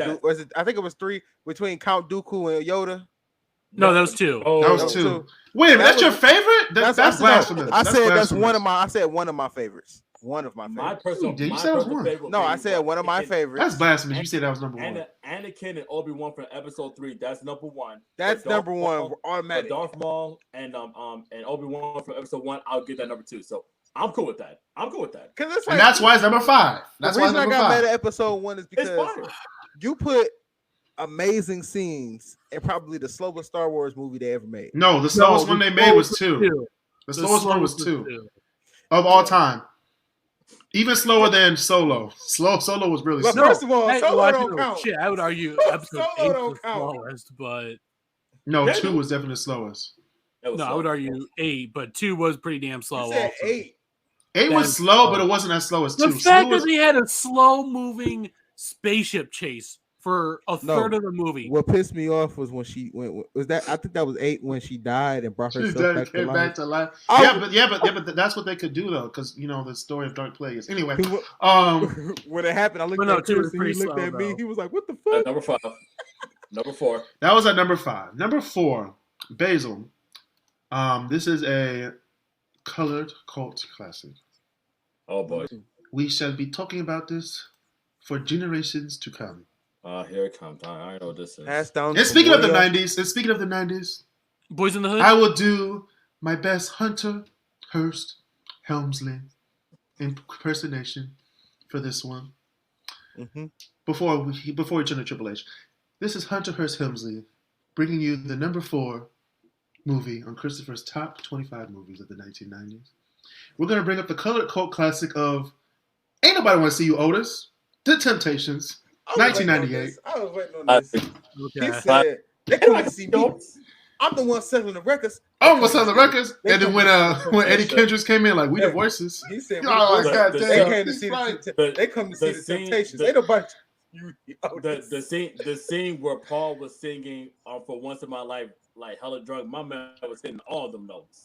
think it was 3 between Count Dooku and Yoda. No, that was 2. That was 2. Wait a minute, that's your favorite? That's blasphemous. I said that's one of my. I said one of my favorites. One of my favorites. You said it was one. No, I said one of my favorites. That's blasphemous. You said that was number 1. Anakin and Obi-Wan from episode 3. That's number 1. That's number 1 automatic. Darth Maul and Obi-Wan from episode 1. I'll get that number 2. So I'm cool with that. Because it's like, and that's why it's number 5. That's the why reason it's number I got 5. mad at episode 1 is because you put amazing scenes in probably the slowest Star Wars movie they ever made. No, the slowest one they made was 2. The slowest one was 2 of all time. Even slower than Solo. Solo was really slow. First of all, Solo don't count. Shit, I would argue episode 8 was the slowest, but no, 2 was definitely the slowest. No, I would argue 8, but 2 was pretty damn slow. You said also. 8. 8 was slow, but it wasn't as slow as 2. The fact that they had a slow-moving spaceship chase for a third of the movie. What pissed me off was when she was that. I think that was 8 when she died and brought herself back to life. Yeah, but that's what they could do though, because the story of Dark Plagueis. Anyway, when it happened, I looked at Chris and he looked at me. He was like, "What the fuck?" Number 5. Number 4. That was at number 5. Number 4, Basil. This is a colored cult classic. Oh boy. We shall be talking about this for generations to come. Here it comes. I know what this is. Passed down. And speaking of the 90s, Boys in the Hood. I will do my best Hunter Hearst Helmsley impersonation for this one. Mm-hmm. Before we turn to Triple H, this is Hunter Hearst Helmsley bringing you the number 4 movie on Christopher's top 25 movies of the 1990s. We're going to bring up the colored cult classic of Ain't Nobody Want to See You, Otis, The Temptations, 1998. I was waiting on this. He said, they couldn't see me. I'm the one selling the records. I'm going to sell the records. And then when Eddie Kendricks came in, like, we the voices. He said, they came to see they come to see the Temptations. Ain't nobody. The scene where Paul was singing For Once in My Life, like hella drunk, my man was hitting all them notes.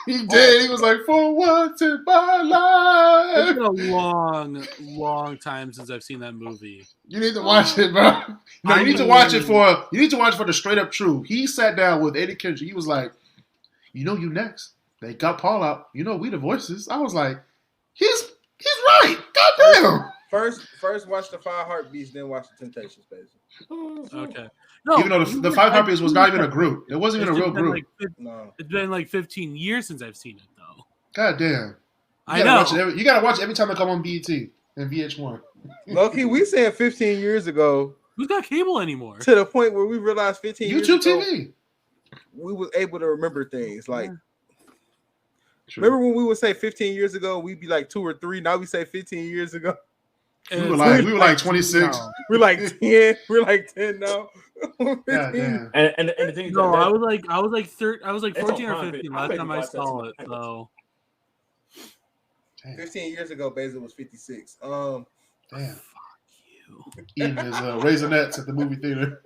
He did. He was like, for once in my life. It's been a long time since I've seen that movie. You need to watch it, bro. No, you need to watch it for the straight up truth. He sat down with Eddie Kendrick. He was like, you next. They got Paul out. We the voices. I was like, he's right. Goddamn. First watch the 5 Heartbeats, then watch the Temptations, basically. Okay. No, even though the 5 Heartbeats was not even a group. It wasn't even a real group. It's been like 15 years since I've seen it, though. God damn. I know. You gotta watch it every time it come on BET and VH1. Loki, we said 15 years ago. Who's got cable anymore? To the point where we realized 15 years ago. YouTube TV. We was able to remember things. Like, True. remember when we would say 15 years ago, we'd be like 2 or 3. Now we say 15 years ago. We were like 26. We're like 10. We're like 10 now. God damn. And the thing is, No, I was like 14 or 15 last maybe time I watch that saw it. tonight. So 15 years ago, Basil was 56. Damn. fuck you. Eating his Raisinets at the movie theater.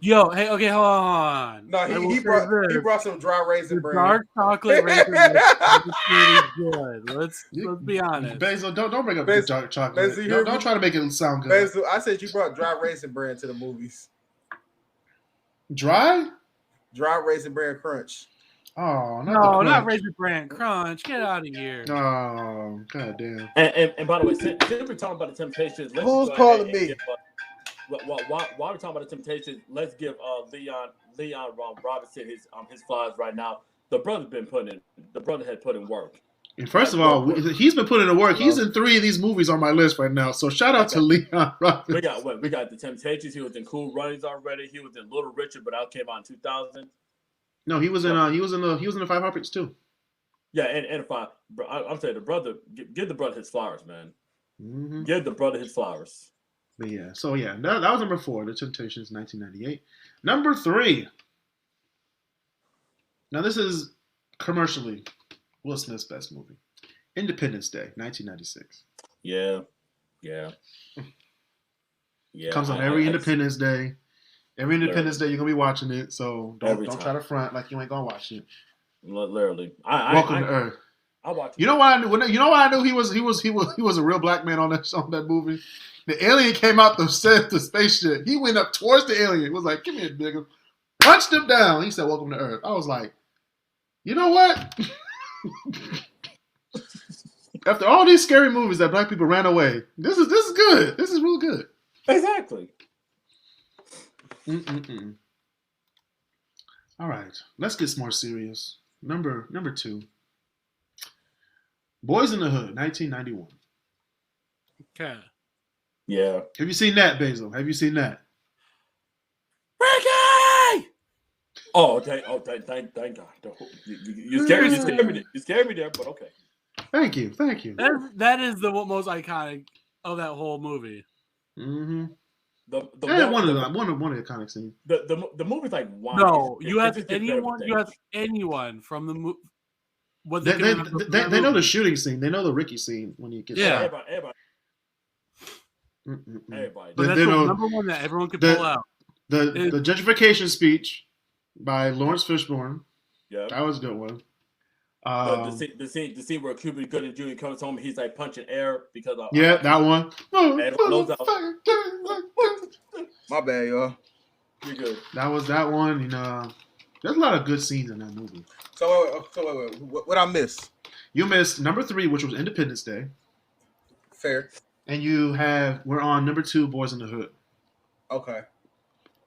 Yo, hey, okay, hold on. No, he brought some dry raisin bread. Dark chocolate raisin is pretty good. Let's be honest. Basil, don't bring up Basil, dark chocolate. Basil, Don't try to make it sound good. Basil, I said you brought dry raisin bread to the movies. Dry? Dry raisin bread crunch. Oh, not Raisin Bran Crunch. Get out of here. Oh, god damn. And by the way, since we're talking about the Temptations, let's Who's go calling ahead and me? While we're talking about the Temptations, let's give Leon Robinson his flowers right now. The brother had put in work. And first of all, he's been putting in work. He's in 3 of these movies on my list right now. So shout out to Leon Robinson. We got the Temptations. He was in Cool Runnings already. He was in Little Richard, but out came out in 2000. No, he was in the 5 Heartbeats too. Yeah, and 5. I'm saying the brother, give the brother his flowers, man. Mm-hmm. Give the brother his flowers. But yeah, so yeah, that was number 4, The Temptations, 1998. Number 3. Now this is commercially Will Smith's best movie, Independence Day, 1996. Yeah. Comes on every Independence Day. Every Independence Day, you're gonna be watching it, so don't try to front like you ain't gonna watch it. Literally, Welcome to Earth. I watched. You know why I knew? You know why I knew he was a real black man on that movie. The alien came out the spaceship. He went up towards the alien. He was like, "Give me a nigga," punched him down. He said, "Welcome to Earth." I was like, you know what? After all these scary movies that black people ran away, this is good. This is real good. Exactly. All right, let's get more serious. Number 2. Boys in the Hood, 1991. Okay. Yeah. Have you seen that, Basil? Have you seen that? Ricky! Thank God. You scared me there, but okay. Thank you. That is the most iconic of that whole movie. Mm-hmm. Yeah, one of the iconic scenes. The movie's like wine. No, It's- you it's have just different anyone. You have anyone from the movie. They know the shooting scene. They know the Ricky scene when he gets Yeah. shot. Everybody. But that's They the know number one that everyone can the- pull out. the gentrification speech by Lawrence Fishburne. Yeah. That was a good one. The scene where Cuba Gooding Jr. comes home, he's like punching air because of Yeah, that one. My bad, y'all. You're good. That was that one. You know, there's a lot of good scenes in that movie. So wait. What I missed? You missed number 3, which was Independence Day, Fair. and we're on number 2, Boys in the Hood. Okay.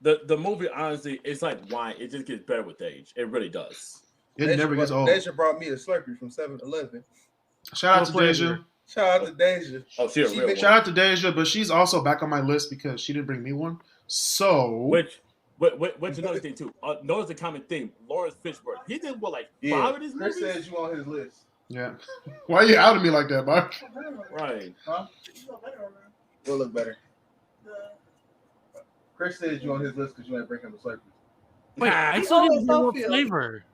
The movie, honestly, it's like wine. It just gets better with age. It really does. It never gets old. Deja brought me a Slurpee from 7-Eleven. Shout out to Deja. Shout out to Deja. Oh, she's a real one. Shout out to Deja, but she's also back on my list because she didn't bring me one. So Which another thing too. Notice the common theme. Lawrence Fishburne. He did what, like 5 of his Chris movies? says you on his list. yeah, why are you outing me like that, Mark? Right. Huh? We'll look better. Chris says you on his list because you ain't bring him a Slurpee. Wait, I still didn't know what flavor.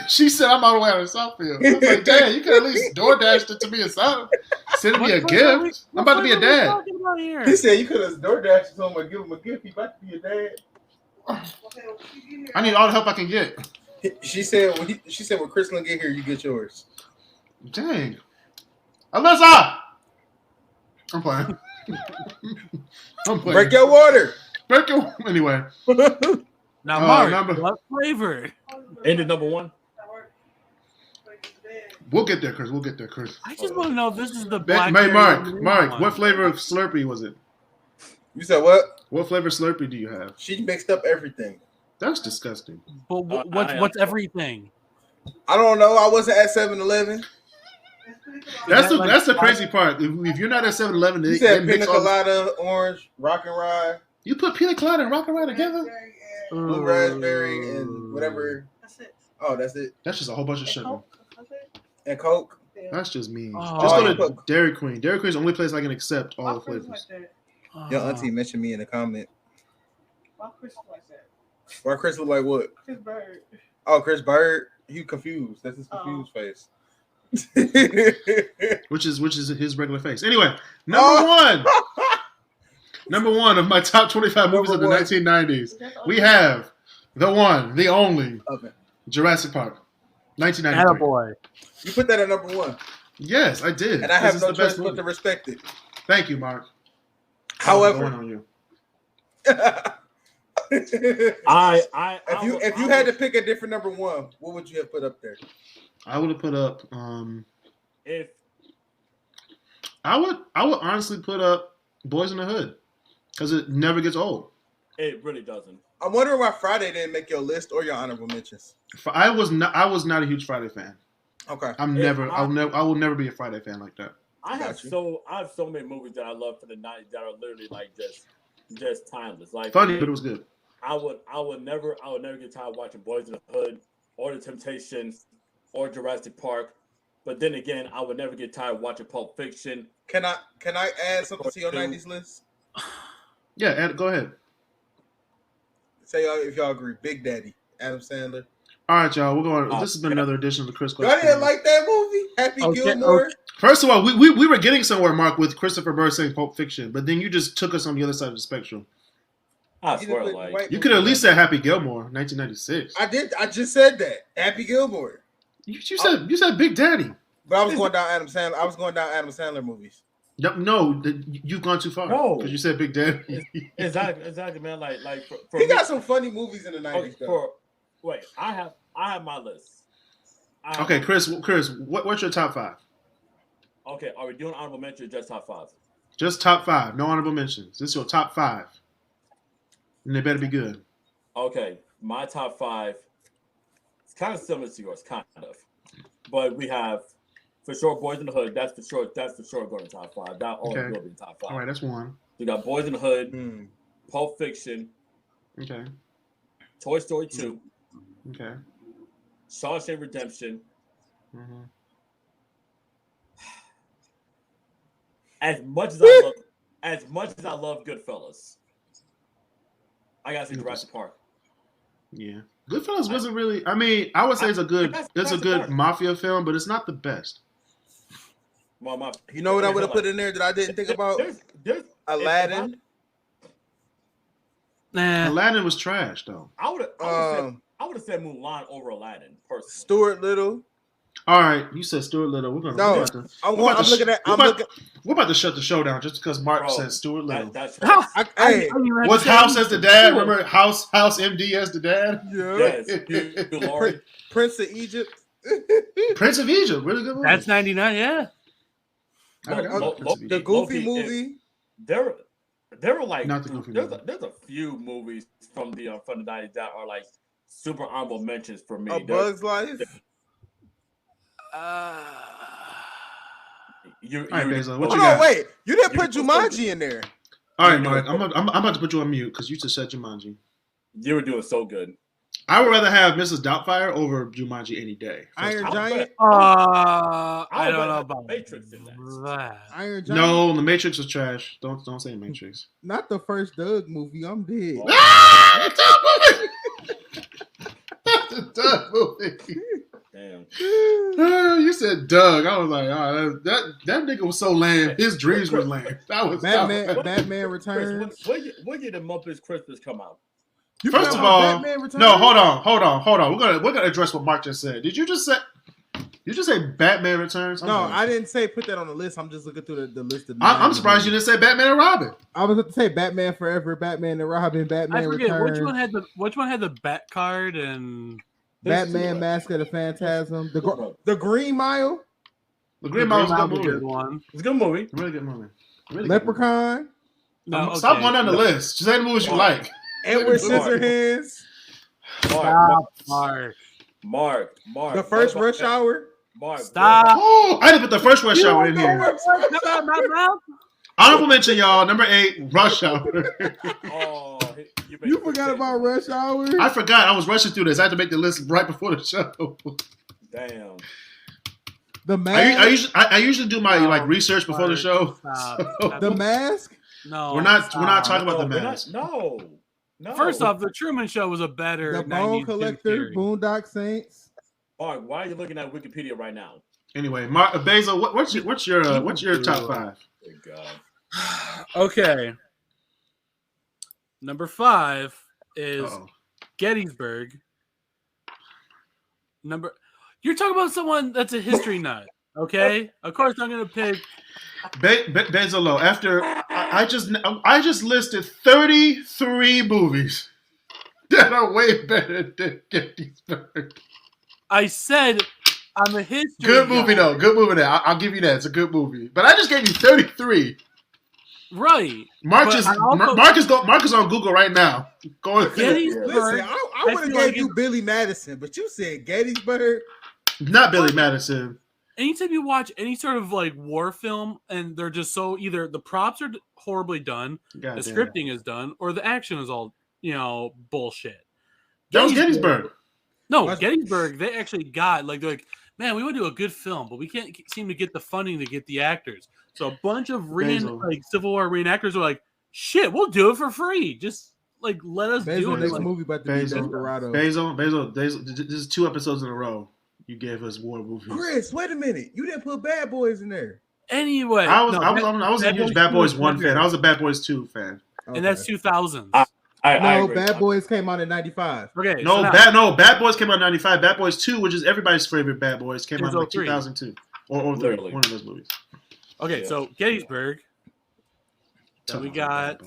She said I'm all the way out of Southfield. I was like, damn, you could at least DoorDash it to me or something. Send me a gift. I'm about to be a dad. He said you could have DoorDashed to him and give him a gift. He about to be a dad. I need all the help I can get. She said when Chris Lynn get here, you get yours. Dang. Alyssa! I'm playing. Break your water. Anyway. Now, Mark, number- what flavor? Ended number 1. We'll get there, Chris. I just want to know if this is the black. Mark, what flavor of Slurpee was it? You said what? What flavor Slurpee do you have? She mixed up everything. That's disgusting. But what's everything? I don't know. I wasn't at 7-Eleven. That's the crazy part. If you're not at 7-Eleven, You said pina colada, orange, rock and rye, you put pina colada and rock and rye together? blue raspberry, and whatever. That's it. Oh, that's it. That's just a whole bunch of sugar. And Coke. That's just mean. Oh. Just go to Dairy Queen. Dairy Queen's the only place I can accept all the flavors. Your auntie mentioned me in the comment. Why Chris like that? Why Chris look like what? Chris Bird. Oh, Chris Bird. He confused. That's his confused face. Which is his regular face. Anyway, number one of my top 25 movies of the 1990s. We have the one, the only, Jurassic Park, 1993. Attaboy. You put that at number 1. Yes, I did. And I have no the best choice but movie. to respect it. Thank you, Mark. However, on you. if you had to pick a different number 1, what would you have put up there? I would have put up. If I would honestly put up Boys in the Hood because it never gets old. it really doesn't. I'm wondering why Friday didn't make your list or your honorable mentions. I was not a huge Friday fan. Okay, I will never be a Friday fan like that. I have so many movies that I love for the 90s that are literally like just timeless. Like Funny, but it was good. I would never get tired of watching Boys in the Hood or The Temptations or Jurassic Park. But then again, I would never get tired of watching Pulp Fiction. can I add something to your 90s list? Yeah, go ahead. Say if y'all agree. Big Daddy, Adam Sandler. All right, y'all. We're going. This has been another edition of the KrisCross Y'all Corner. didn't like that movie? Happy Gilmore? First of all, we were getting somewhere, Mark, with Christopher Bird saying Pulp Fiction, but then you just took us on the other side of the spectrum. I swear, like You could at least say Happy Gilmore, 1996. I did. I just said that. Happy Gilmore. You said Big Daddy. But I was going down Adam Sandler. I was going down Adam Sandler movies. No, you've gone too far. No. Because you said Big Daddy. exactly, man. Like for He me, got some funny movies in the 90s. though. Wait, I have my list. Okay, Chris, what's your top 5? Okay, are we doing honorable mention or just top 5? Just top 5. No honorable mentions. This is your top 5. And they better be good. Okay, my top 5. It's kind of similar to yours, kind of. But we have for sure Boys in the Hood. That's for sure going to top 5. That always will be top 5. All right, that's 1. We got Boys in the Hood, Pulp Fiction, Okay. Toy Story 2, Okay. Shawshank Redemption. Mm-hmm. As much as I love Goodfellas, I gotta say Jurassic Park. Yeah, Goodfellas wasn't really. I mean, I would say it's a good Park. mafia film, but it's not the best. Well, you know what I would have put in there that I didn't think about? There's Aladdin. Nah. Aladdin was trash though. I would have said Mulan over Aladdin personally. Stuart Little. All right, you said Stuart Little. We're about to shut the show down just because Mark said Stuart Little. Was House as the dad? Remember House MD as the dad? Yes. Prince of Egypt. Prince of Egypt, really good movie. That's 99. Yeah. The Goofy movie. There were like Not the Goofy there's movie. a few movies from the 90s that are like super honorable mentions for me. A Bug's Life. All right, Basil, what you Oh got? no, wait! You didn't put Jumanji in there. All right, Mark, I'm about to put you on mute because you just said Jumanji. You were doing so good. I would rather have Mrs. Doubtfire over Jumanji any day. Iron Giant. I don't know about Matrix in that. Iron Giant. No, The Matrix was trash. Don't say Matrix. Not the first Doug movie. I'm dead. Ah, the Doug movie. Damn. You said Doug. I was like, oh, that nigga was so lame. His dreams were lame. That was Batman Returns. When did the Muppets Christmas come out? First of all, no, hold on. We're gonna address what Mark just said. Did you just say Batman Returns? I didn't say put that on the list. I'm just looking through the list of. I'm surprised you didn't say Batman and Robin. I was going to say Batman Forever, Batman and Robin, Batman I forget Returns. which one had the Bat card and Batman Mask of the Phantasm, the Green Mile, The Green Mile was a good movie. one. It's a good movie. Really good movie. Really Leprechaun, No, Stop going down the list. Just say the movies you like. Edward Scissorhands, Mark. the first Rush Hour. Mark. Stop. Oh, I didn't put the first Rush Hour in here. Honorable mention, y'all. Number 8, Rush Hour. Oh, You forgot about Rush Hour? I forgot. I was rushing through this. I had to make the list right before the show. Damn. The Mask. I usually do my research before the show. The Mask. No, we're not talking about the Mask. No. First off, the Truman Show was a better. The Bone 90s Collector, Boondock Saints. Mark, why are you looking at Wikipedia right now? Anyway, Basil, what's your top 5? Thank God. Okay. Number 5 is Gettysburg. You're talking about someone that's a history nut, okay? Of course, I'm gonna pick Basil. After I just listed 33 movies that are way better than Gettysburg. I said I'm a history. Good movie though. Good movie there. I'll give you that. It's a good movie. But I just gave you 33. Right. Mark is on Google right now. Going Listen, I would have gave you Billy Madison, but you said Gettysburg. Not Billy Madison. Anytime you watch any sort of like war film and they're just so either the props are horribly done, the scripting is done, or the action is all bullshit. That was Gettysburg. No, Gettysburg, they actually got they're like, man, we would do a good film, but we can't seem to get the funding to get the actors. So a bunch of Civil War reenactors were like, shit, we'll do it for free. Just let us do it. Next movie about to be Desperado. Basil, this is 2 episodes in a row. You gave us war movies. Chris, wait a minute. You didn't put Bad Boys in there. Anyway, I was a huge Bad Boys 1 fan. I was a Bad Boys 2 fan. Okay. And that's 2000s. No, Bad Boys came out in 95. Okay. Bad Boys came out in 95. Bad Boys 2, which is everybody's favorite Bad Boys, came out in 2002. Or 3, one of those movies. Okay, so Gettysburg. Then we got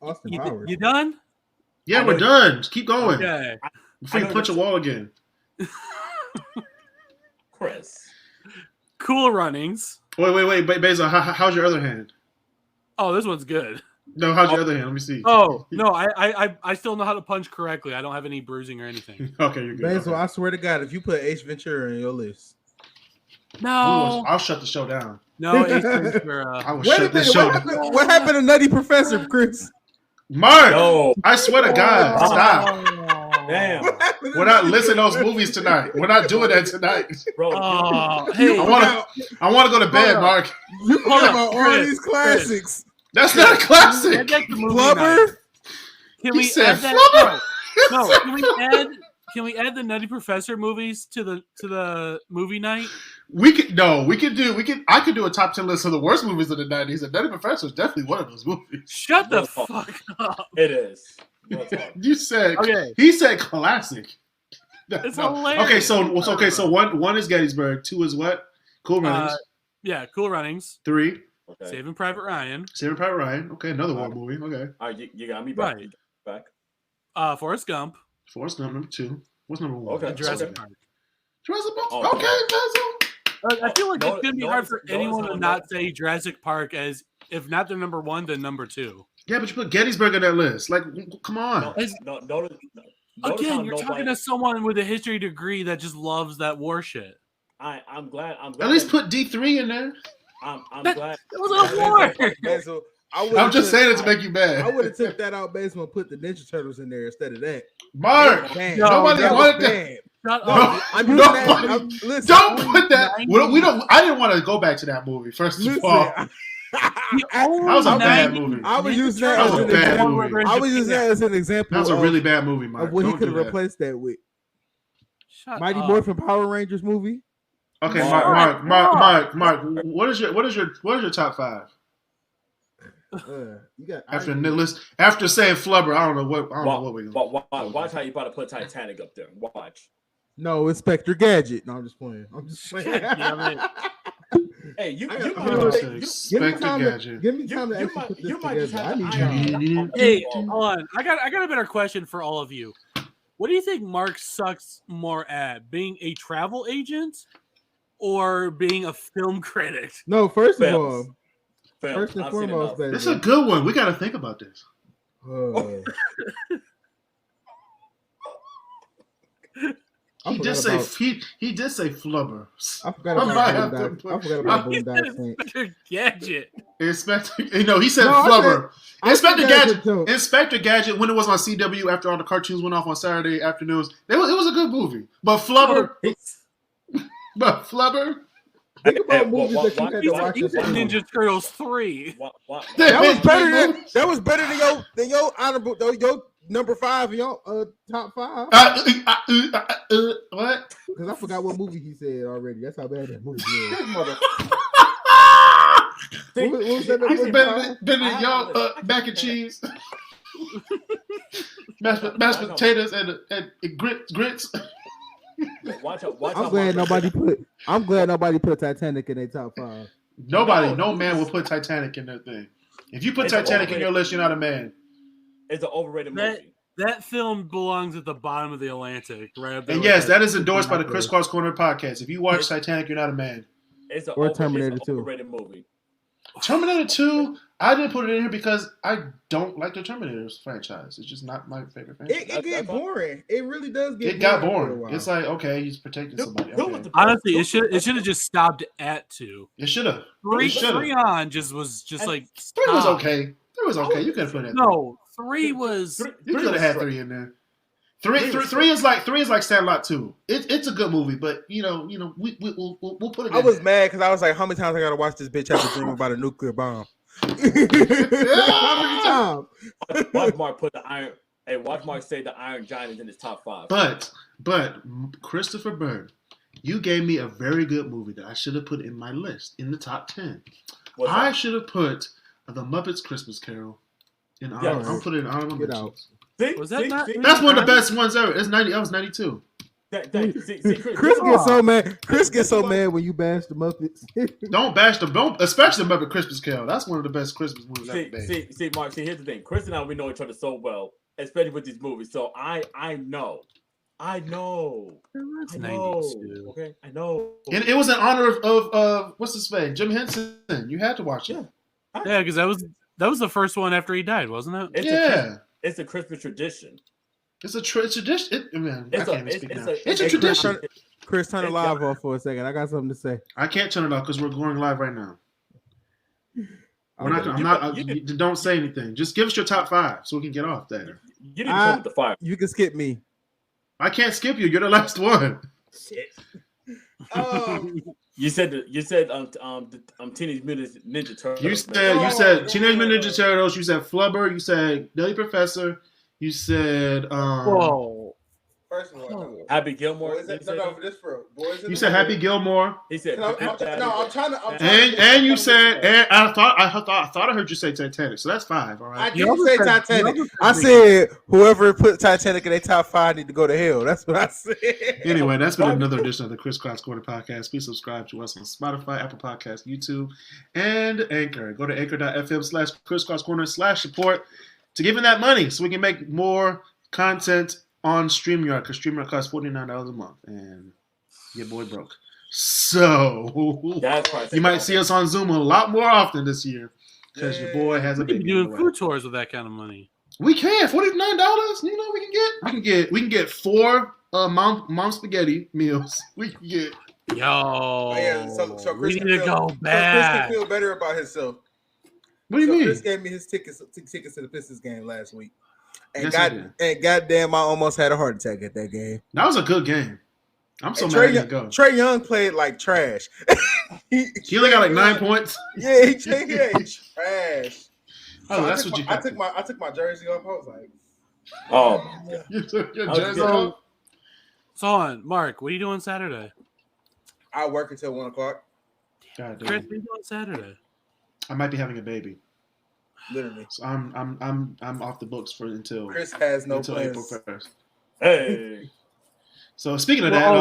Austin Powers. You done? Yeah, we're done. Just keep going. Okay. Before you punch a wall again. Chris. Cool Runnings. Wait, Basil, how's your other hand? Oh, this one's good. No, how's your other hand? Let me see. Oh, no, I still know how to punch correctly. I don't have any bruising or anything. Okay, you're good. Basil, okay. I swear to God, if you put Ace Ventura in your list. No. I'll shut the show down. No, Ace Ventura. I will shut this show down. What happened to Nutty Professor, Chris? Mark! No. I swear to God, stop. Damn. We're not listing those movies tonight. We're not doing that tonight. Bro, Hey, I want to go to bed, Mark. You forgot about all these classics. That's not a classic. Add that to movie Flubber? night. Can He we said add that? Flubber. No. Can we add the Nutty Professor movies to the movie night? I could do a top 10 list of the worst movies of the 90s, and Nutty Professor is definitely one of those movies. Shut the Real talk. fuck up. It is. Real talk. You said Okay. He said classic. It's No. hilarious. Okay, so one is Gettysburg, 2 is what? Cool Runnings. Yeah, Cool Runnings. 3, Okay. Saving Private Ryan. Saving Private Ryan. Okay, another war movie. Okay. All right, you got me back. Right. Back. Forrest Gump. Forrest Gump, number 2. What's number 1? Okay. And Jurassic Okay. Park. Jurassic Park. Oh, Okay, Basil. I feel like it's gonna be hard for notice anyone how to not say Jurassic Park as if not their number 1, then number 2. Yeah, but you put Gettysburg on that list. Like, come on. Notice Again, how you're talking to someone with a history degree that just loves that war shit. I'm glad. At least put D3 in there. I'm That- glad. It was a war. Basil, I'm just saying it to make you mad. I would have took that out, Basil, and put the Ninja Turtles in there instead of that. Mark, Damn, nobody that was wanted that. bad. Shut No, up. I'm using nobody- that. Listen, Don't put that. 90. We don't. I didn't want to go back to that movie. First of listen, all, The only That was a bad 90 movie. I was Ninja using that Turtles as an is the example. one where they're in I was using Japan. that as an example that was a of, really bad movie, Mark. of what he Don't could do have that. replaced that with. Shut Mighty up. Morphin Power Rangers movie. Okay, Mark, Mark. What is your top 5? You got After saying Flubber, I don't know what we're gonna. Watch how you about to put Titanic up there. Watch. No, Inspector Gadget. No, I'm just playing. Damn it. Hey, you I might got- Hold on a think- second. you- Inspector Gadget. Give me time to you actually might- put this you might just together. have I need to iron time. it out. Hey, hold on. I got a better question for all of you. What do you think Mark sucks more at? Being a travel agent or being a film critic? No, first of Films. all, Film. first and I've seen foremost, enough. baby. This is a good one. We got to think about this. I He did forgot say about- he did say Flubber. I forgot I might have about to Boondock. put- I forgot about He Boondock said Saints. Inspector Gadget. Inspector, he said No, I Flubber. I Inspector said Gadget. too. Inspector Gadget. When it was on CW after all the cartoons went off on Saturday afternoons, it was a good movie. But Flubber, Think about Hey, movies wa- that you wa- had He to said, watch. he as a said kid. Ninja Turtles 3. That was better than your honorable your number 5 in your top 5. what? Because I forgot what movie he said already. That's how bad that movie is. What was that number 5? Benedict y'all mac and cheese, mashed potatoes and grits. Watch I'm glad nobody put Titanic in their top 5. No man will put Titanic in their thing. If you put It's Titanic in overrated. your list, you're not a man. It's an overrated movie. That film belongs at the bottom of the Atlantic, right up there. And with yes, that. that is endorsed by the KrisCross Corner Podcast. If you watch Titanic, you're not a man. It's an Or Terminator 2. overrated movie. Terminator 2, I didn't put it in here because I don't like the Terminators franchise. It's just not my favorite franchise. It get boring. It really does get It got after a boring. while. It's like, okay, he's protecting somebody. Who was Okay. the- Honestly, it should have just stopped at 2. It should have. Three should've. on was just like 3 was stop. okay. 3 was okay. You could have put it in. No, 3 was You could have had 3 in there. Three is like Sandlot 2. It's a good movie, but we'll put it. I in was there. mad because I was like, how many times I gotta watch this bitch have a dream about a nuclear bomb? How many times? Watch Mark put the iron. Hey, watch Mark say the Iron Giant is in his top 5. But Christopher Bird, you gave me a very good movie that I should have put in my list in the top 10. What's I that? should have put The Muppets Christmas Carol in honor. Yes. I'll put it in honorable Get mentions. out. See, Was that not- That's one of the best ones ever. It's 90. That was 92. Thank you. See, Chris gets so mad. Chris gets so mad when you bash the Muppets. Don't bash them. Don't, especially the Muppet Christmas Carol. That's one of the best Christmas movies ever made. See, Mark. See, here's the thing. Chris and I, we know each other so well, especially with these movies. So I know. That's I know. 92. Okay, I know. And it was in honor of what's his name, Jim Henson. You had to watch it. Yeah. Yeah, because that was the first one after he died, wasn't it? It's a Christmas tradition. It's a tradition. I can't even speak now. It's a Hey, tradition. Chris, turn the live off for a second. I got something to say. I can't turn it off because we're going live right now. We're not. You Don't say anything. Just give us your top 5 so we can get off there. You need to come with the fire. You can skip me. I can't skip you. You're the last one. Shit. You said Teenage Mutant Ninja Turtles. You said Teenage Mutant Ninja Turtles. You said Flubber. You said Nutty Professor. You said Whoa. First of all, Happy Gilmore. boys, no, this for boys. You said Happy Gilmore. He said. I'm trying to. And you said, and I thought I heard you say Titanic, so that's 5. All I right. didn't say Titanic. I said whoever put Titanic in their top 5 need to go to hell. That's what I said. Anyway, that's been another edition of the KrisCross Corner Podcast. Please subscribe to us on Spotify, Apple Podcasts, YouTube, and Anchor. Go to anchor.fm/KrisCross Corner /support to give him that money so we can make more content on StreamYard, because StreamYard costs $49 a month, and your boy broke. So you might see us on Zoom a lot more often this year because your boy has a baby. Doing food tours with that kind of money. We can $49. You know we can get 4 mom spaghetti meals. We can get. Yo, So we Chris need to go Chris back. can feel better about himself. What do you mean? Chris gave me his tickets to the Pistons game last week. And Yes, goddamn, I almost had a heart attack at that game. That was a good game. I'm so And mad he didn't go. Trae Young played like trash. He only got like 9 points. Yeah, he trash. Oh, that's what you. I took my jersey off. I was like, Oh, You took your Okay. jersey off. So on, Mark, what are you doing Saturday? I work until 1 o'clock. God Chris, damn. what are you doing Saturday? I might be having a baby, Literally, so I'm off the books for until Chris has no April plans. 1st. hey. So speaking of that,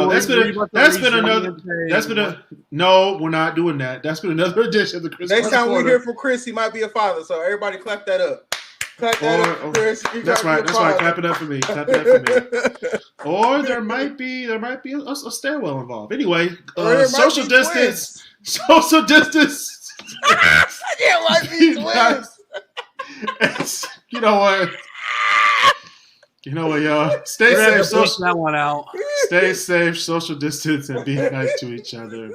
no, we're not doing that. That's been another edition of the KrisCross Next time we Corner. hear from Chris, he might be a father. So everybody, clap that up. Clap that up, Chris. You That's gotta right. be a That's right. father. Clap it up for me. Clap it up for me. Or there might be a stairwell involved. Anyway, Or there might social be distance. twins. Social distance. Yeah, might be twins. You know what? You know what, y'all? Stay We're gonna have safe. to bleep that one out. Stay safe. Social distance and be nice to each other.